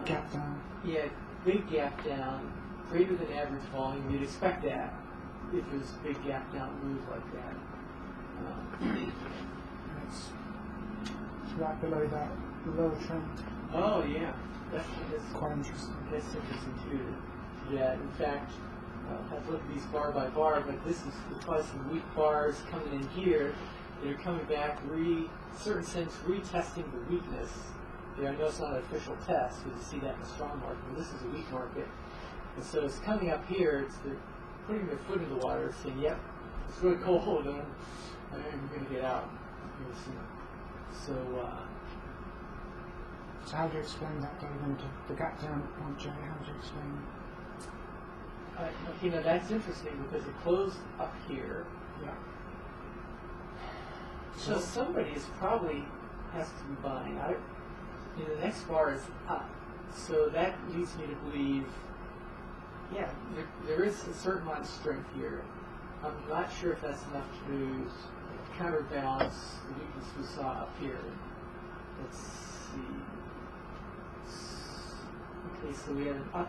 Gap down. Yeah, big gap down, greater than average volume. You'd expect that if it was a big gap down move like that. It's right below that lower trend. Oh yeah, that's Quite interesting. That's interesting too. Yeah, in fact, I've looked at these bar by bar, but this is probably some weak bars coming in here. They're coming back, certain sense, retesting the weakness. I know it's not an official test, but you see that in the strong market. And this is a weak market. And so it's coming up here, they're putting their foot in the water, saying, yep, it's really cold, and I'm going to get out. So how do you explain that going into the gap down on J? How do you explain it? That's interesting because it closed up here. Yeah. So somebody probably has to be buying. The next bar is up, so that leads me to believe, yeah, there is a certain amount of strength here. I'm not sure if that's enough to counterbalance the weakness we saw up here. Let's see. Okay, so we have an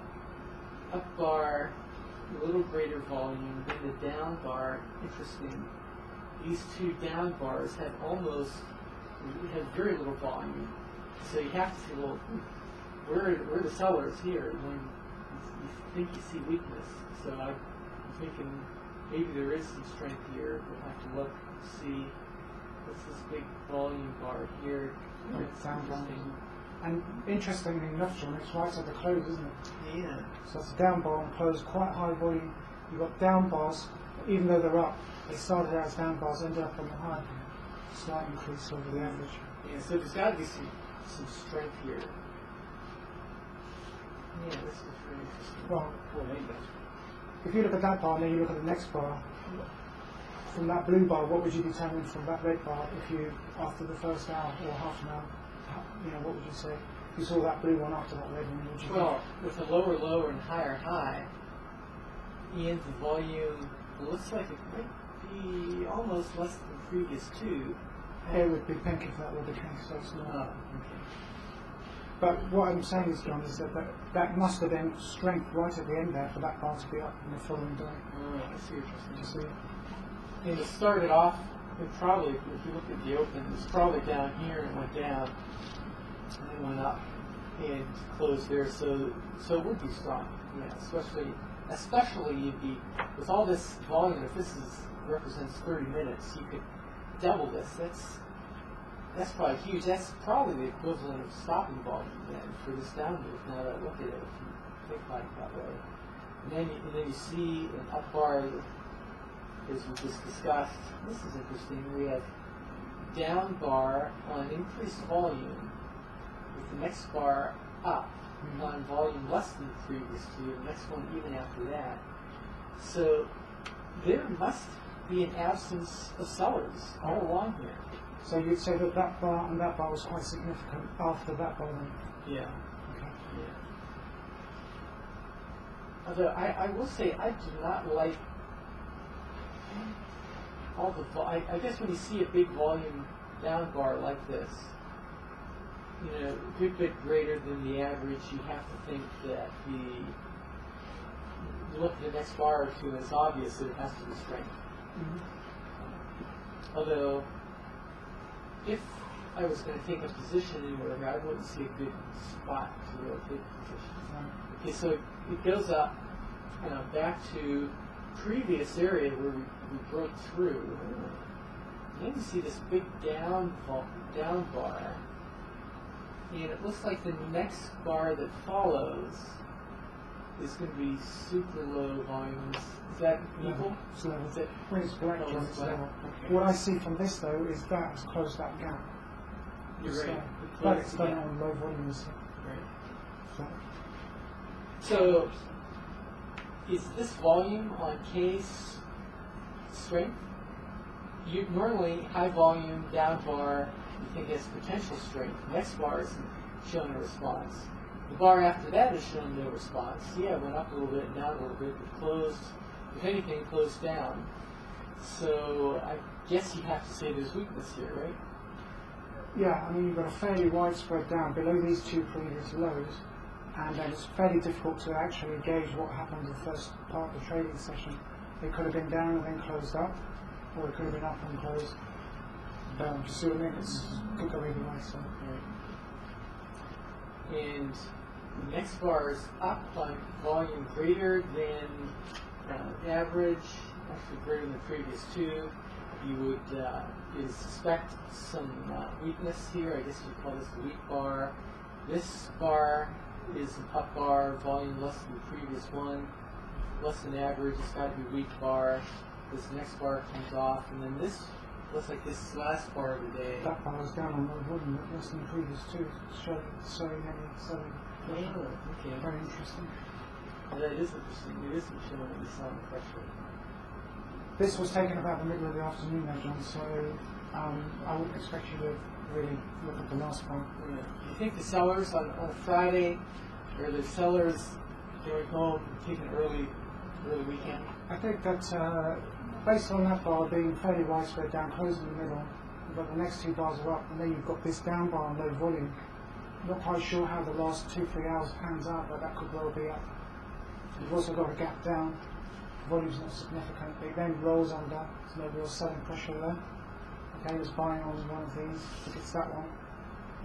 up bar, a little greater volume, then the down bar. Interesting. These two down bars have very little volume. So you have to say, well, where are the sellers here when you think you see weakness? So I'm thinking maybe there is some strength here. We'll have to look and see. What's this big volume bar here? It's interesting. And interestingly enough, John, it's right at the close, isn't it? Yeah. So it's a down bar and close, quite high volume. You've got down bars, even though they're up, they started out as down bars, ended up on the high. Slight increase over the average. Yeah, so there's got to be some strength here. Yeah, this is really interesting. Well, if you look at that bar and then you look at the next bar, from that blue bar, what would you determine from that red bar if you, after the first hour or half an hour, what would you say? If you saw that blue one after that red one, what would you think? With a lower low and higher high, and the volume, it looks like it might be almost less than the previous two. It would be pink if that were the case, so it's not. Oh, okay. But what I'm saying is, John, is that must have been strength right at the end there for that bar to be up in the following day. Oh, I see what you're saying. You see? And it started off, probably, if you look at the open, it was probably down here and went down, and then went up and closed there, so it would be strong. Yeah, especially you'd be, with all this volume, if this represents 30 minutes, you could double this. That's probably huge. That's probably the equivalent of stopping volume then for this down move. Now that I look at it, if you think about it that way, and then you see an up bar, as we just discussed. This is interesting. We have down bar on increased volume, with the next bar up on volume less than the previous two. The next one even after that. So there must be an absence of sellers all along here. So you'd say that bar and that bar was quite significant after that bar then? Yeah. Okay. Yeah. Although I will say I do not like all the I guess when you see a big volume down bar like this, a good bit greater than the average, you have to think that you look at the next bar or two and it's obvious that it has to be strength. Although, if I was going to take a position anywhere, I wouldn't see a good spot to really take a position. Okay, so it goes up, back to previous area where we broke through. Then you see this big down bar, and it looks like the next bar that follows is going to be super low volumes. Is that equal? So Is it? when it's black, Oh, John, it's it's black. level. Okay. What I see from this though is that has closed that gap. You're So- right. It But closed it's the done gap. on low volume, you see. Right. So, So, is this volume on case strength? You normally high volume down bar you think has potential strength. Next bar is showing a response. The bar after that is showing no response. Yeah, it went up a little bit, down a little bit, but closed. If anything, closed down. So I guess you have to say there's weakness here, right? yeah, I mean you've got a fairly widespread down below these two previous lows, and then it's fairly difficult to actually gauge what happened in the first part of the trading session. It could have been down and then closed up, or it could have been up and closed down. Do you see what I mean? It could go either way. So. And the next bar is up on volume greater than average, actually greater than the previous two. You would suspect some weakness here. I guess you'd call this the weak bar. This bar is an up bar, volume less than the previous one, less than average. It's got to be weak bar. This next bar comes off, and then this looks like this last bar of the day. That bar is down on low volume, less than the previous two, showing any selling. Oh, okay. Very interesting. Well, that is interesting. It isn't showing any selling pressure. This was taken about the middle of the afternoon now, John, so I wouldn't expect you to really look at the last part. Yeah. Do you think the sellers on Friday, or the sellers going home, taking an early weekend? I think that based on that bar being fairly widespread down, closed in the middle, you've got the next two bars are up, and then you've got this down bar on low volume. Not quite sure how the last 2-3 hours pans out, but that could well be up. You've also got a gap down. Volume's not significant. It then rolls under. There's no real selling pressure there. Okay, it's buying on one of these. I think it's that one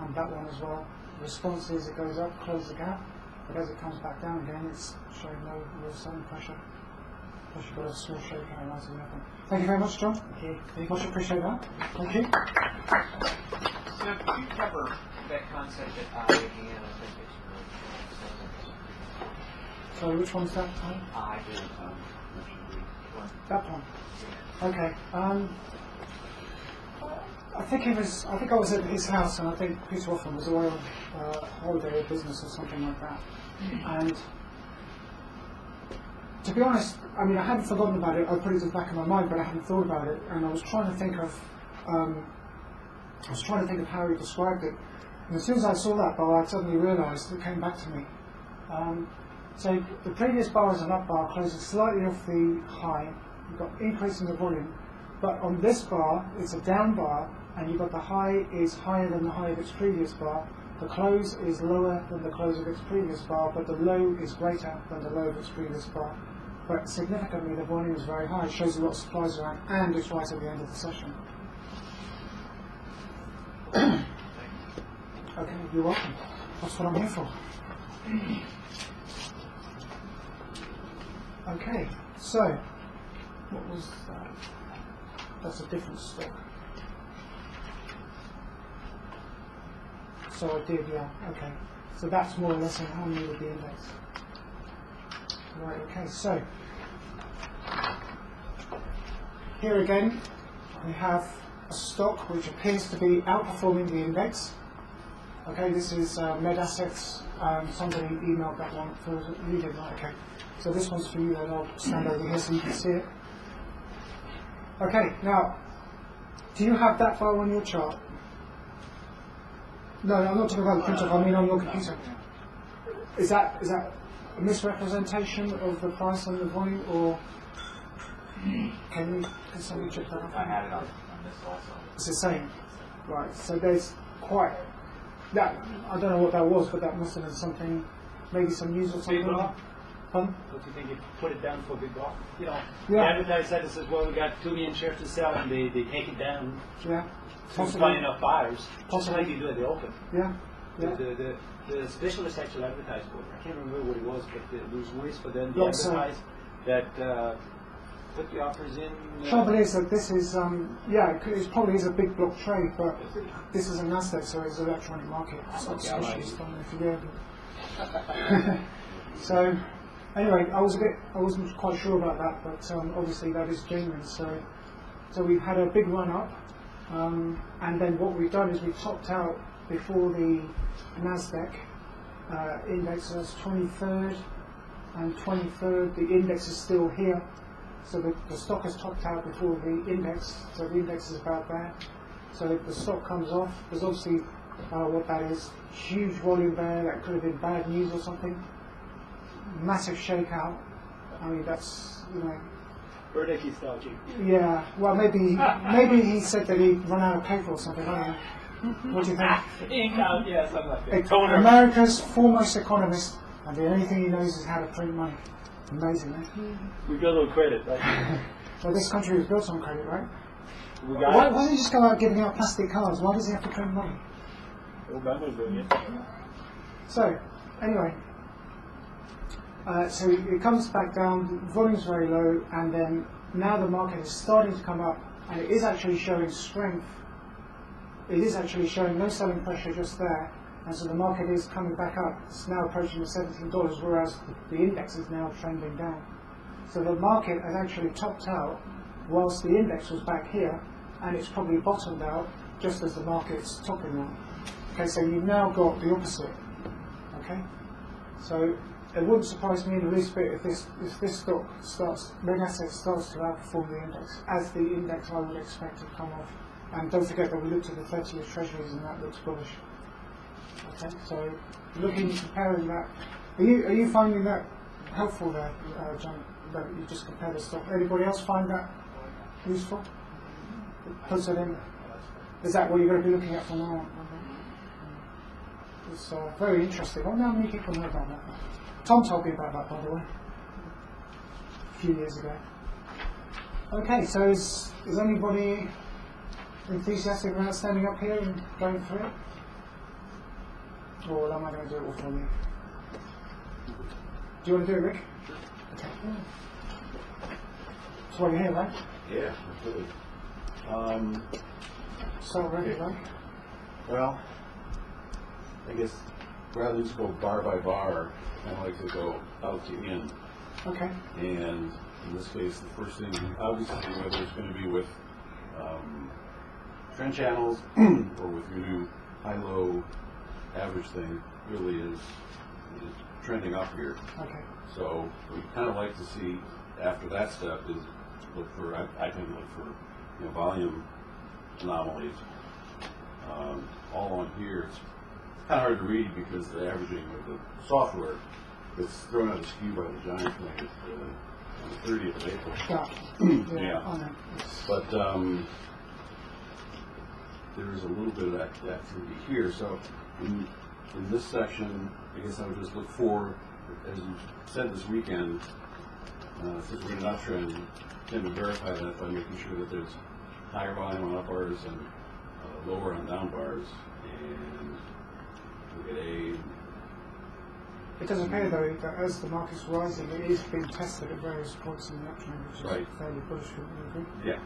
and that one as well. The response is it goes up, close the gap, but as it comes back down again, it's showing no real selling pressure. Plus you've got a small shakeout right at the open. Thank you very much, John. Okay. Much appreciate that. Thank you. Sam, could you cover that concept at I again? I think it's really So which one's that? I do. That one. Okay. I think I was at his house, and I think Peter Hoffman was away on holiday or business or something like that. And to be honest, I mean, I hadn't forgotten about it. I put it in the back of my mind, but I hadn't thought about it. And I was trying to think of how he described it. And as soon as I saw that bar, I suddenly realised it came back to me. So the previous bar is an up bar, closes slightly off the high. You've got increase in the volume, but on this bar, it's a down bar, and you've got the high is higher than the high of its previous bar. The close is lower than the close of its previous bar, but the low is greater than the low of its previous bar. But significantly, the volume is very high. It shows a lot of supplies around, and it's right at the end of the session. Okay, you're welcome. That's what I'm here for. Okay, so what was that? That's a different stock. So I did, yeah, okay. So that's more or less in harmony with the index. Right, okay, so here again we have a stock which appears to be outperforming the index. Okay, this is Med Assets. Somebody emailed that one for you, did right? Okay. So this one's for you, and I'll stand over here so you can see it. Okay, now, do you have that bar on your chart? No, I'm not talking about the printer, I mean on your computer. Is that a misrepresentation of the price on the volume, or can somebody check that out? I had it on this also. It's the same. Right, so there's quite, that, I don't know what that was, but that must have been something, maybe some news or something like that. Pardon? Don't you think you put it down for a big block? You know, Yeah. they advertise that and says, well, we got 2 million shares to sell, and they take it down. Yeah. To Possibly. find enough buyers. Just Possibly. like you do at the open. Yeah. Yeah. The specialist actually advertised for it. I can't remember what it was, but there was ways for them to Lots of- advertise that put the offers in. Trouble is that this is, it probably is a big block trade, but this is a Nasdaq, so it's an electronic market. It's not specialist. I don't know if you know. So, anyway, I wasn't quite sure about that, but obviously that is genuine. So we've had a big run up, and then what we've done is we've topped out before the Nasdaq index. So that's 23rd and 23rd. The index is still here. So the stock has topped out before the index, so the index is about there. So if the stock comes off, there's obviously what that is, huge volume there, that could have been bad news or something. Massive shakeout. I mean, that's, you know. Bernanke's dodgy. Yeah, well, maybe he said that he'd run out of paper or something, I don't know. What do you think? Ink out, yeah, something like that. America's foremost economist, and the only thing he knows is how to print money. Amazing, eh? We got a little credit, right? Well, this country was built on credit, right? We Why got doesn't he just go out giving out plastic cards? Why does he have to print money? Obama's doing it. So, anyway, so it comes back down, volume's very low, and then now the market is starting to come up, and it is actually showing strength. It is actually showing no selling pressure just there, and so the market is coming back up. It's now approaching the $17, whereas the index is now trending down. So the market has actually topped out, whilst the index was back here, and it's probably bottomed out just as the market's topping out. Okay, so you've now got the opposite. Okay, so it wouldn't surprise me in the least bit if this stock starts, red asset starts to outperform the index, as the index I would expect to come off. And don't forget that we looked at the 30-year treasuries, and that looks bullish. Okay, so comparing that, are you finding that helpful there, John? That you just compare the stock. Anybody else find that useful? It puts it in. Is that what you're going to be looking at from now on? It's very interesting. I wonder how many people know about that. Tom told me about that, by the way, a few years ago. Okay, so is anybody enthusiastic about standing up here and going through it? Or am I going to do it all for you? Do you want to do it, Rick? Okay. That's why you're here, right? Yeah, absolutely. So ready, right? Well, I guess rather than just go bar by bar, I like to go out to in. Okay. And in this case, the first thing, obviously, whether it's going to be with trend channels or with your new high-low average thing, really is trending up here. Okay. So we kind of like to see after that step is look for, I tend to look for volume anomalies. All on here, it's kind of hard to read because the averaging of the software is thrown out askew by the giant thing on the 30th of April. Yeah. Yeah. I know. But there is a little bit of activity here. So in this section, I guess I would just look for, as you said this weekend, since we're in an uptrend, tend to verify that by making sure that there's higher volume on up bars and lower on down bars. And look at A. It does appear, though, that as the market's rising, it is being tested at various points in the uptrend, which is Right. fairly bullish. Wouldn't you agree? Yeah.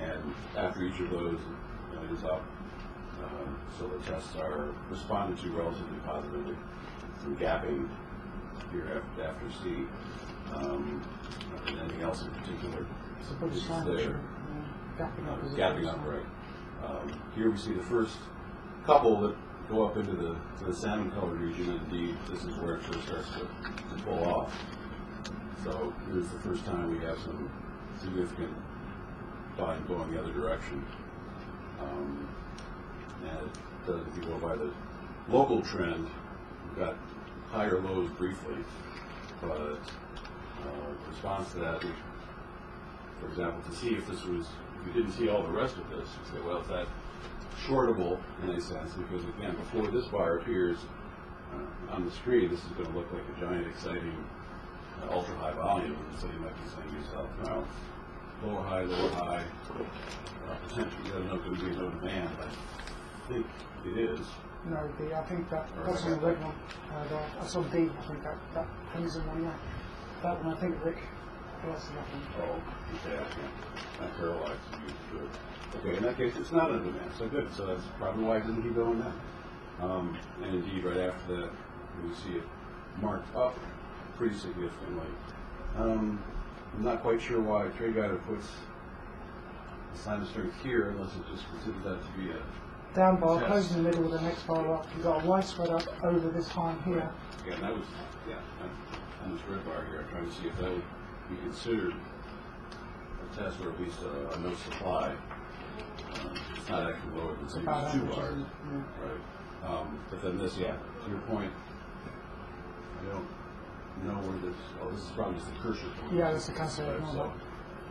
And after each of those, it is up. So the tests are responded to relatively positively through gapping here after C. And anything else in particular It's a bullish is line, there. actually. Gapping up. is a Gapping bullish up, line. right. Here we see the first couple that go up into the salmon colored region, and indeed this is where it first starts to pull off. So here's the first time we have some significant volume going the other direction. And if you go by the local trend, we've got higher lows briefly, but in response to that, for example, to see if you didn't see all the rest of this, you say, well, is that shortable in a sense? Because again, before this bar appears on the screen, this is going to look like a giant, exciting ultra high volume, so you might be saying to yourself, well, lower high, potentially there's no going to be no demand. I think it is. No, I think that's on the red one. That's on D. I think that hangs in one. Yeah, that one. I think Rick. That's that one. Oh, okay. I can't paralyze you. Okay, in that case, it's not on demand. So good. So that's probably why it didn't keep going down. And indeed, right after that, we see it marked up pretty significantly. I'm not quite sure why Trade Guider puts the sign of strength here, unless it just considers that to be a down bar, test. close in the middle with the next bar up. You've got a wide spread up over this time here. Yeah, and that was, on this red bar here, I'm trying to see if that would be considered a test or at least a no supply. It's not actually lower than say About 2 100, bars. yeah. Right. But then this, to your point, I don't know where this is probably just the cursor point. Yeah, that's the cursor, Right, no, so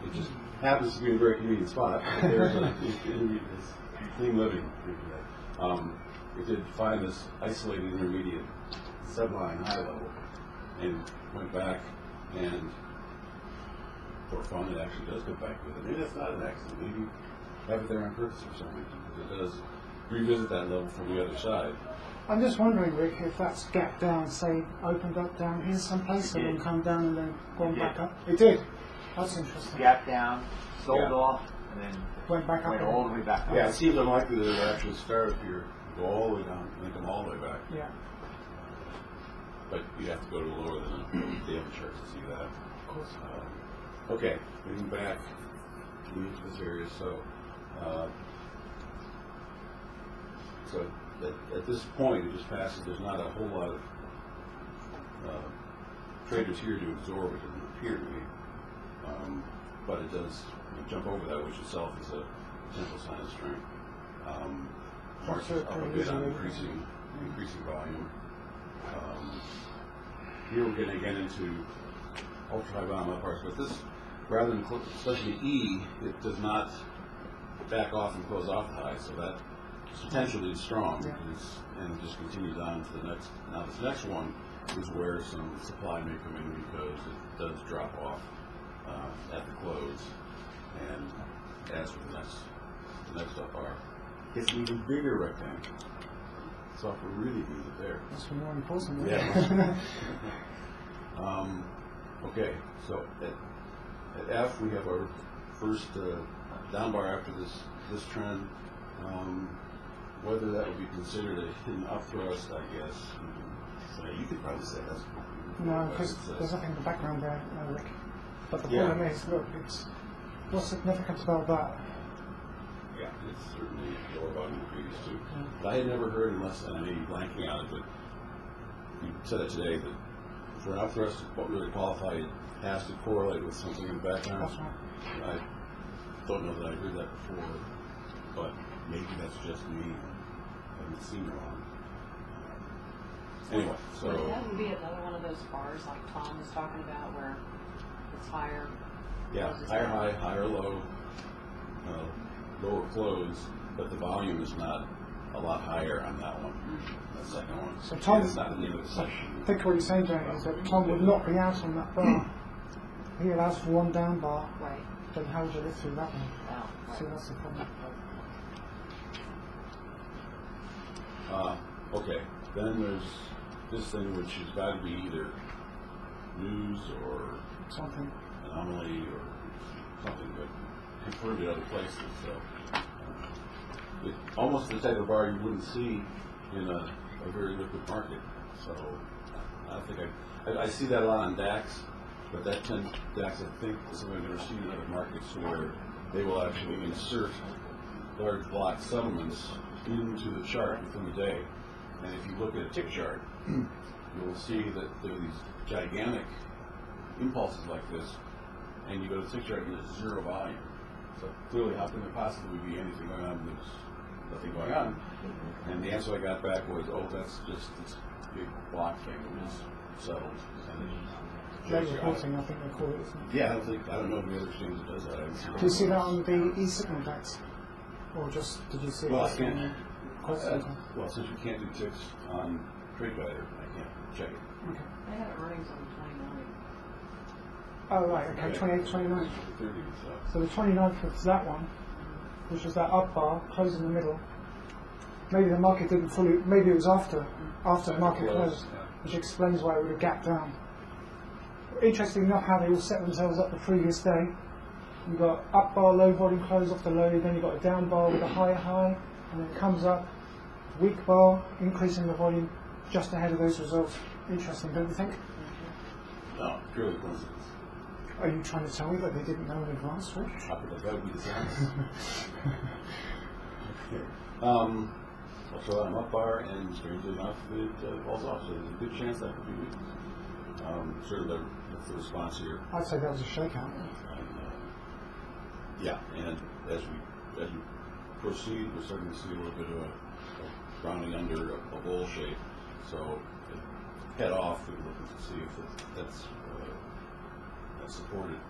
it just happens to be in a very convenient spot. There's it's clean living. It did find this isolated intermediate subline high level and went back and for fun it actually does go back with it. Maybe that's not an accident. Maybe have it there on purpose or something. Because it does revisit that level from the other side. I'm just wondering, Rick, if that's gap down, say, opened up down here someplace and then come down and then gone back up. It did. That's interesting. Gap down, sold Yeah. off, and then Went back up. went again. all the way back up. Yeah, it seems unlikely that it'll actually start up here, go all the way down, and then come all the way back. Yeah, But you have to go to lower than the other charts to see that. of course. Okay, getting back into this area, so at this point it just passes. There's not a whole lot of traders here to absorb. It doesn't appear to me, but it does jump over that, which itself is a potential sign of strength. Marches up a bit on increasing volume. Here we're getting again into ultra high volume up parts, but this, rather than especially E, it does not back off and close off the high, so that potentially is strong, Yeah. and just continues on to the next. Now this next one is where some supply may come in because it does drop off at the close, and as for the next up bar, it's an even bigger rectangle. So if we're really good at there. That's more important. Yeah. Okay, so at F we have our first down bar after this trend. Whether that would be considered an upthrust, I guess. So you could probably say that's. No, because there's nothing in the background there, Rick. But the Yeah. problem is, look, what's significant about that? Yeah, it's certainly lower volume than previous two. But I had never heard, unless I may be blanking on it, but you said it today that for an upthrust, what really qualified it has to correlate with something in the background. That's right. I don't know that I heard that before, but maybe that's just me. I haven't seen it wrong. Anyway, so That would be another one of those bars like Tom was talking about where it's higher. yeah, closes higher down. high, higher low, lower close, but the volume is not a lot higher on that one. That second one. So Tom- it's not in the end of the I section. think what you're saying, Jamie, is that Tom would not be out on that bar. He allows for one down bar, Right. then how would you live through that one? Oh, See, right. that's the problem. Okay, then there's this thing which has got to be either news or Something. anomaly or something, but confirmed in other places. So it almost the type of bar you wouldn't see in a very liquid market. So I think I see that a lot on DAX, but that DAX I think is something I've never seen in other markets where they will actually insert large block settlements into the chart within the day. And if you look at a tick chart, you will see that there are these gigantic impulses like this, and you go to the tick chart and there's zero volume. So clearly, how can there possibly be anything going on? There's nothing going on. And the answer I got back was, oh, that's just this big block thing that was settled. And Late reporting, I think they call it, isn't it? yeah, I don't know if the other exchange does that. I haven't seen Do you see that on the e-signal DAX? Or just, did you see it? Well, I on can't. the quote center? Well, since you can't do ticks on Trade Guider, I can't check it. Okay. They had earnings on the 29th. Oh, right, okay, 28th, 29th. The 30th, So the 29th was that one, which was that up bar, closed in the middle. Maybe the market didn't fully, maybe it was after the market closed, yeah. which explains why it would have gapped down. Interesting enough how they all set themselves up the previous day. You've got up bar, low volume close off the low, then you've got a down bar with a higher high, and then it comes up, weak bar, increasing the volume just ahead of those results. Interesting, don't you think? No, purely coincidence. Are you trying to tell me that they didn't know in advance, Rich? That would be dishonest. Okay. I'll throw out an up bar, and strangely enough, it falls off. So there's a good chance that could be weak. Certainly, that's the response here. I'd say that was a shakeout. Yeah, and as we proceed, we're starting to see a little bit of a rounding under a bowl shape. So head off, we're looking to see if that's supported.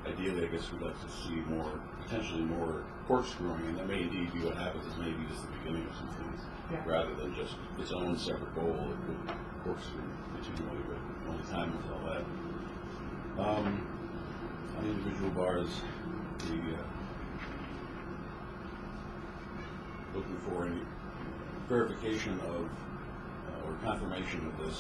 Ideally, I guess we'd like to see potentially more corkscrewing, and that may indeed be what happens. Is maybe just the beginning of some things, rather than just its own separate bowl. It could corkscrew continually, but only time will tell that. On individual bars, looking for any verification of or confirmation of this.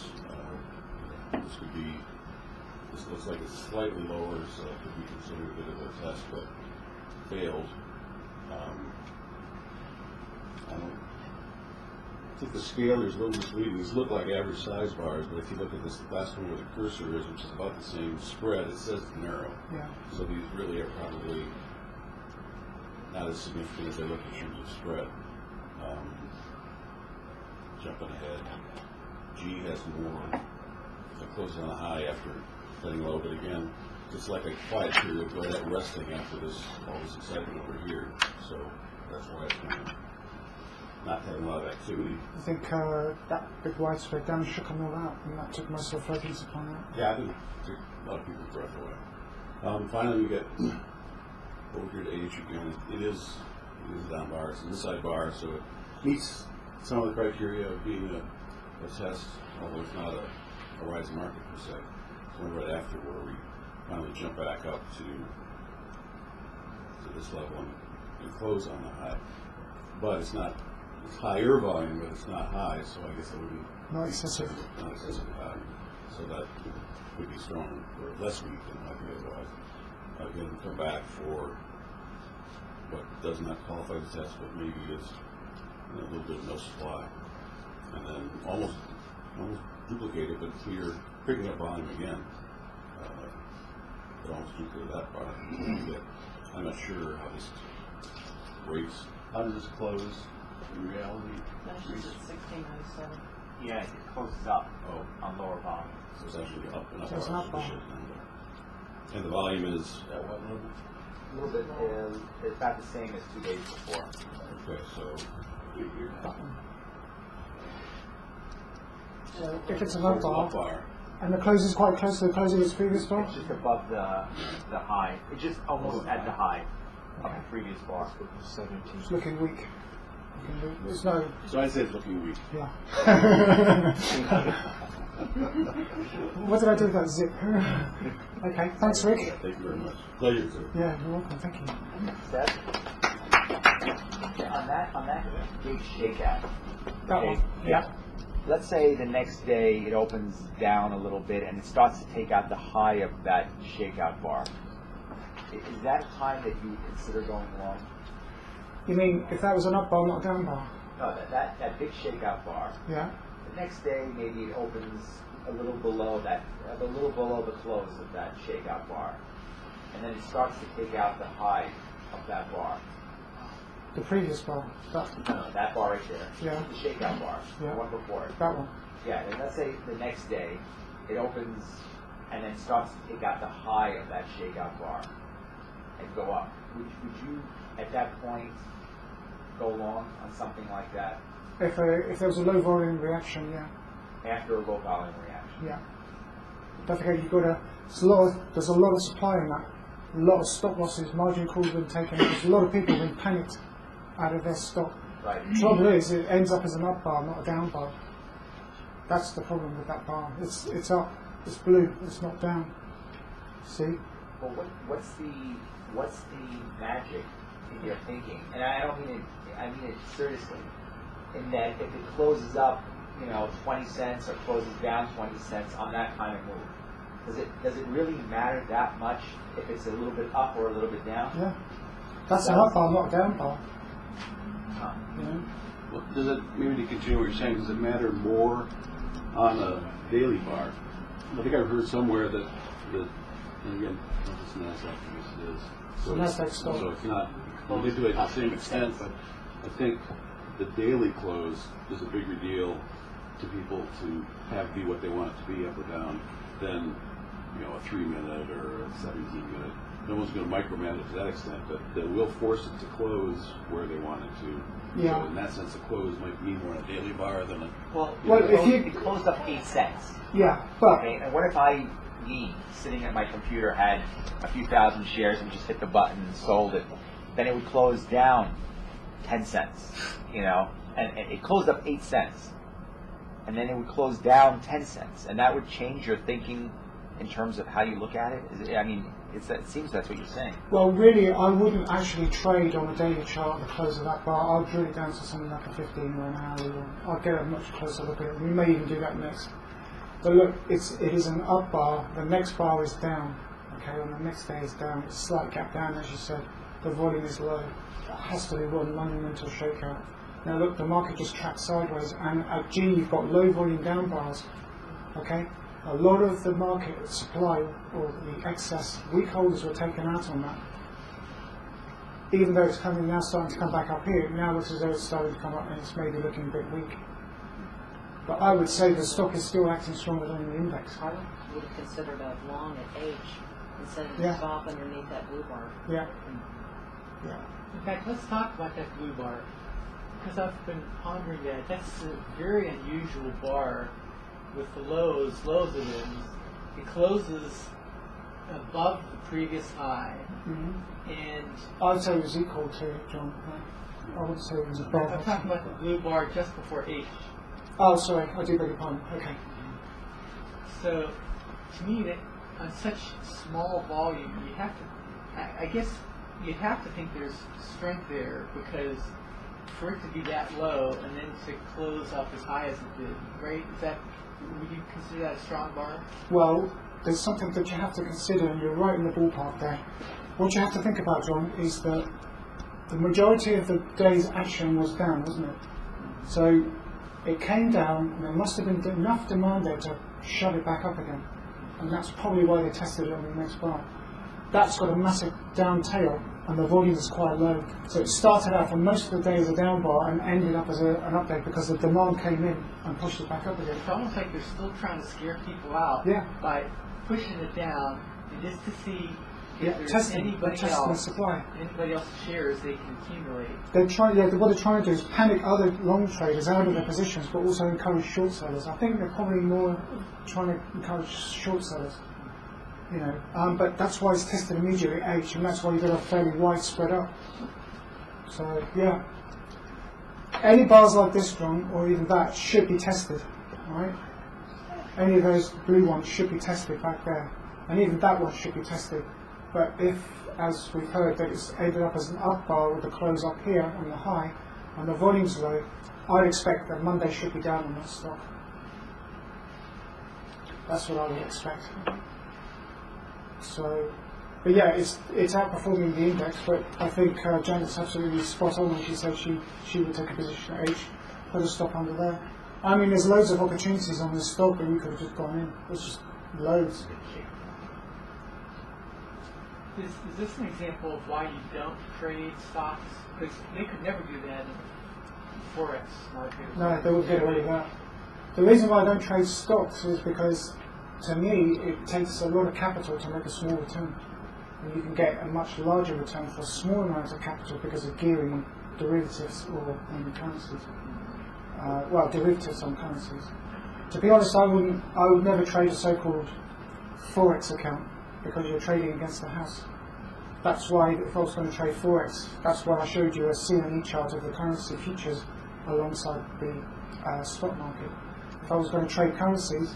This looks like it's slightly lower, so it could be considered a bit of a test, but failed. I think the scale is a little misleading. These look like average size bars, but if you look at this last one where the cursor is, which is about the same spread, it says narrow. Yeah. So these really are probably not as significant as they look in terms of spread. Jumping ahead, G has more. If it closes on a high after heading low, but again, it's like a quiet period right at resting after all this excitement over here. So that's why it's kind of not having a lot of activity. I think that big widespread damage shook them all out, and that took most of the focus upon that. Yeah, I think it took a lot of people's breath away. Finally, we get over here to H again. It is a down bar. It's an inside bar, so it meets some of the criteria of being a test, although it's not a rising market per se. It's one right after where we finally jump back up to this level and close on the high. But it's higher volume, but it's not high, so I guess it would be Not excessive. Not excessive high. So that would be strong or less weak than it might be otherwise. Again, we come back for what does not qualify as a test, but maybe is a little bit of no supply. And then almost duplicate it, but clear, picking up volume again. But almost duplicate that bar. I'm not sure how this rates. How does this close in reality? Finishes at 1697. Yeah, it closes up on lower volume. So it's actually up and up. So it's not bar. And the volume is at what level? A little bit, it's about the same as 2 days before. Okay, so So if it's an up bar, bar. and the close is quite close to the closing of its previous bar, It's just above the high. It's just almost at the high of the previous bar. it's looking weak. There's no, So I'd say it's looking weak. yeah. What did I do with that zip? Okay, thanks, Rick. Thank you very much. Pleasure, sir. Yeah, you're welcome. Thank you. On that big shakeout. That one. Yeah. Let's say the next day it opens down a little bit and it starts to take out the high of that shakeout bar. Is that a time that you would consider going long? You mean if that was an up bar, not a down bar? No, that big shakeout bar. Yeah. The next day maybe it opens a little below the close of that shakeout bar, and then it starts to take out the high of that bar. The previous bar. No, that bar right there. Yeah. The shakeout bar. Yeah. The one before it. That one. Yeah, and let's say the next day it opens and then starts to take out the high of that shakeout bar and go up. Would you at that point go long on something like that? If there was a low volume reaction, yeah. After a low volume reaction? Yeah. Don't forget there's a lot of supply in that. A lot of stop losses, margin calls been taken. There's a lot of people been panicked out of their stock. Right. The trouble is, it ends up as an up bar, not a down bar. That's the problem with that bar. It's up It's blue. It's not down. See? Well, what's the magic in your thinking? And I don't mean it. I mean it seriously. In that, if it closes up, 20 cents or closes down 20 cents on that kind of move, does it really matter that much if it's a little bit up or a little bit down? Yeah. That's an up bar, not a down bar. Huh. Well, does it, maybe to continue what you're saying, does it matter more on a daily bar? I think I've heard somewhere that and again, this is NASDAQ, I guess it is. So NASDAQ stock. So it's not, we do it to the same extent, but I think the daily close is a bigger deal to people to have be what they want it to be, up or down, than a 3-minute or a 17-minute. No one's going to micromanage it to that extent, but they will force it to close where they want it to. Yeah. So in that sense, a close might mean more on a daily bar than a. Well, if it closed up 8 cents. Yeah, but Okay, and what if me, sitting at my computer, had a few thousand shares and just hit the button and sold it? Then it would close down 10 cents, and it closed up 8 cents. And then it would close down 10 cents. And that would change your thinking in terms of how you look at it? It seems that's what you're saying. well, really, I wouldn't actually trade on a daily chart at the close of that bar. I'll drill it down to something like a 15 or an hour. I'll get a much closer look at it. We may even do that next. But look, it is an up bar. The next bar is down. Okay, and the next day is down. It's a slight gap down, as you said. The volume is low. It has to be one monumental shakeout. Now look, the market just tracked sideways, and at G you've got low volume down bars. Okay, a lot of the market supply or the excess weak holders were taken out on that. Even though it's now starting to come back up here, it now looks as though it's starting to come up and it's maybe looking a bit weak. But I would say the stock is still acting stronger than the index. I would have considered a long at H instead of Yeah. the top underneath that blue bar. Yeah. Yeah. In fact, let's talk about that blue bar, because I've been pondering that. That's a very unusual bar with the lows it is. It closes above the previous high, and I would say it was equal to it, John. I would say it was above. I'm talking about the blue bar just before H. Oh, sorry, I do beg your pardon. Okay. So, to me, that on such small volume, you have to, I guess, you have to think there's strength there, because for it to be that low and then to close up as high as it did, right? Would you consider that a strong bar? Well, there's something that you have to consider, and you're right in the ballpark there. What you have to think about, John, is that the majority of the day's action was down, wasn't it? So it came down, and there must have been enough demand there to shove it back up again. And that's probably why they tested it on the next bar. That's got a massive down tail, and the volume is quite low. So it started out for most of the day as a down bar and ended up as an update because the demand came in and pushed it back up again. It's almost like they're still trying to scare people out by pushing it down, and just to see if there's testing the supply. Anybody else's shares they can accumulate. What they're trying to do is panic other long traders out of their positions, but also encourage short sellers. I think they're probably more trying to encourage short sellers. But that's why it's tested immediately at H, and that's why you've got a fairly wide spread up. So yeah, any bars like this, John, or even that, should be tested, right? Any of those blue ones should be tested back there, and even that one should be tested. But if, as we've heard, that it's ended up as an up bar with the close up here on the high, and the volume's low, I'd expect that Monday should be down on that stock. That's what I would expect. So, but yeah, it's outperforming the index. But I think Janet's absolutely spot on when she said she would take a position at H, put a stop under there. I mean, there's loads of opportunities on this stock, but you could have just gone in. There's just loads. Is this an example of why you don't trade stocks? Because they could never do that in the Forex market. No, they would get away with that. The reason why I don't trade stocks is because, to me, it takes a lot of capital to make a small return. And you can get a much larger return for a small amount of capital because of gearing on derivatives or on currencies. Derivatives on currencies. To be honest, I would never trade a so-called Forex account because you're trading against the house. That's why, if I was going to trade Forex, that's why I showed you a CME chart of the currency futures alongside the stock market. If I was going to trade currencies,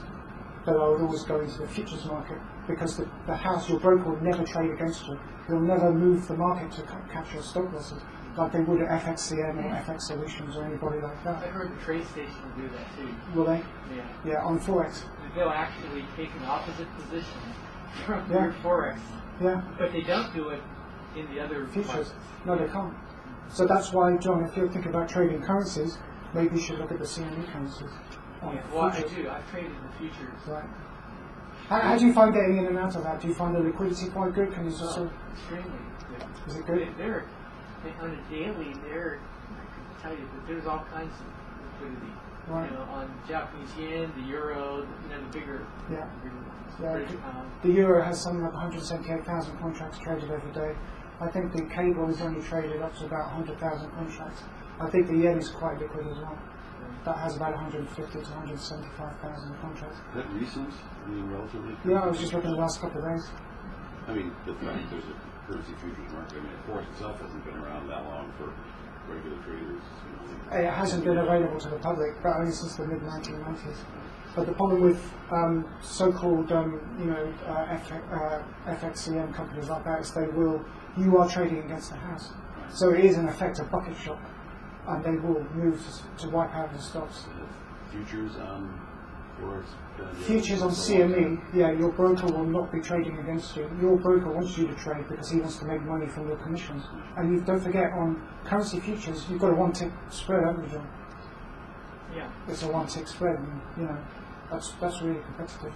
that I would always go into the futures market, because the house, your broker, will never trade against you. He'll never move the market to capture your stop losses like they would at FXCM or FX Solutions or anybody like I that. heard the trade station will do that too. Will they? Yeah. Yeah, on Forex. They'll actually take an opposite position from Yeah. your Forex, Yeah, but they don't do it in the other futures. markets. No, they can't. So that's why, John, if you're thinking about trading currencies, maybe you should look at the CME currencies. on Yeah, well, I futures. do. I've traded the futures. Right. How do you find getting in and out of that? Do you find the liquidity quite good? Can you just sort of, Extremely good. is it good? They're on a daily. I can tell you that there's all kinds of liquidity. Right. You know, on Japanese yen, the euro, the bigger. Yeah. Yeah, British pound. the euro has something like 178,000 contracts traded every day. I think the cable is only traded up to about 100,000 contracts. I think the yen is quite liquid as well. That has about 150 to 175,000 contracts. Is that recent? I mean, relatively? Yeah, I was just looking the last couple of days. I mean, the fact there's a currency futures market, I mean, Forex itself hasn't been around that long for regular traders. It hasn't been available to the public, but only since the mid-1990s. But the problem with so-called, FXCM companies like that is you are trading against the house. So it is in effect a bucket shop, and they will move to wipe out the stocks. Futures on Forex? Futures on CME, yeah, your broker will not be trading against you. Your broker wants you to trade because he wants to make money from your commissions. And you don't forget, on currency futures, you've got a one-tick spread, haven't you, John? Yeah. It's a one-tick spread, and that's really competitive.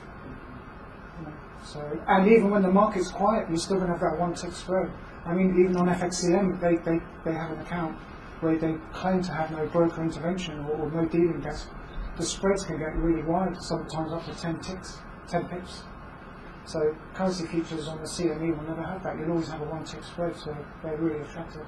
So, and even when the market's quiet, you're still going to have that one-tick spread. I mean, even on FXCM, they have an account where they claim to have no broker intervention or no dealing desk. The spreads can get really wide, sometimes up to 10 pips. So currency futures on the CME will never have that. You'll always have a one-tick spread, so they're really attractive.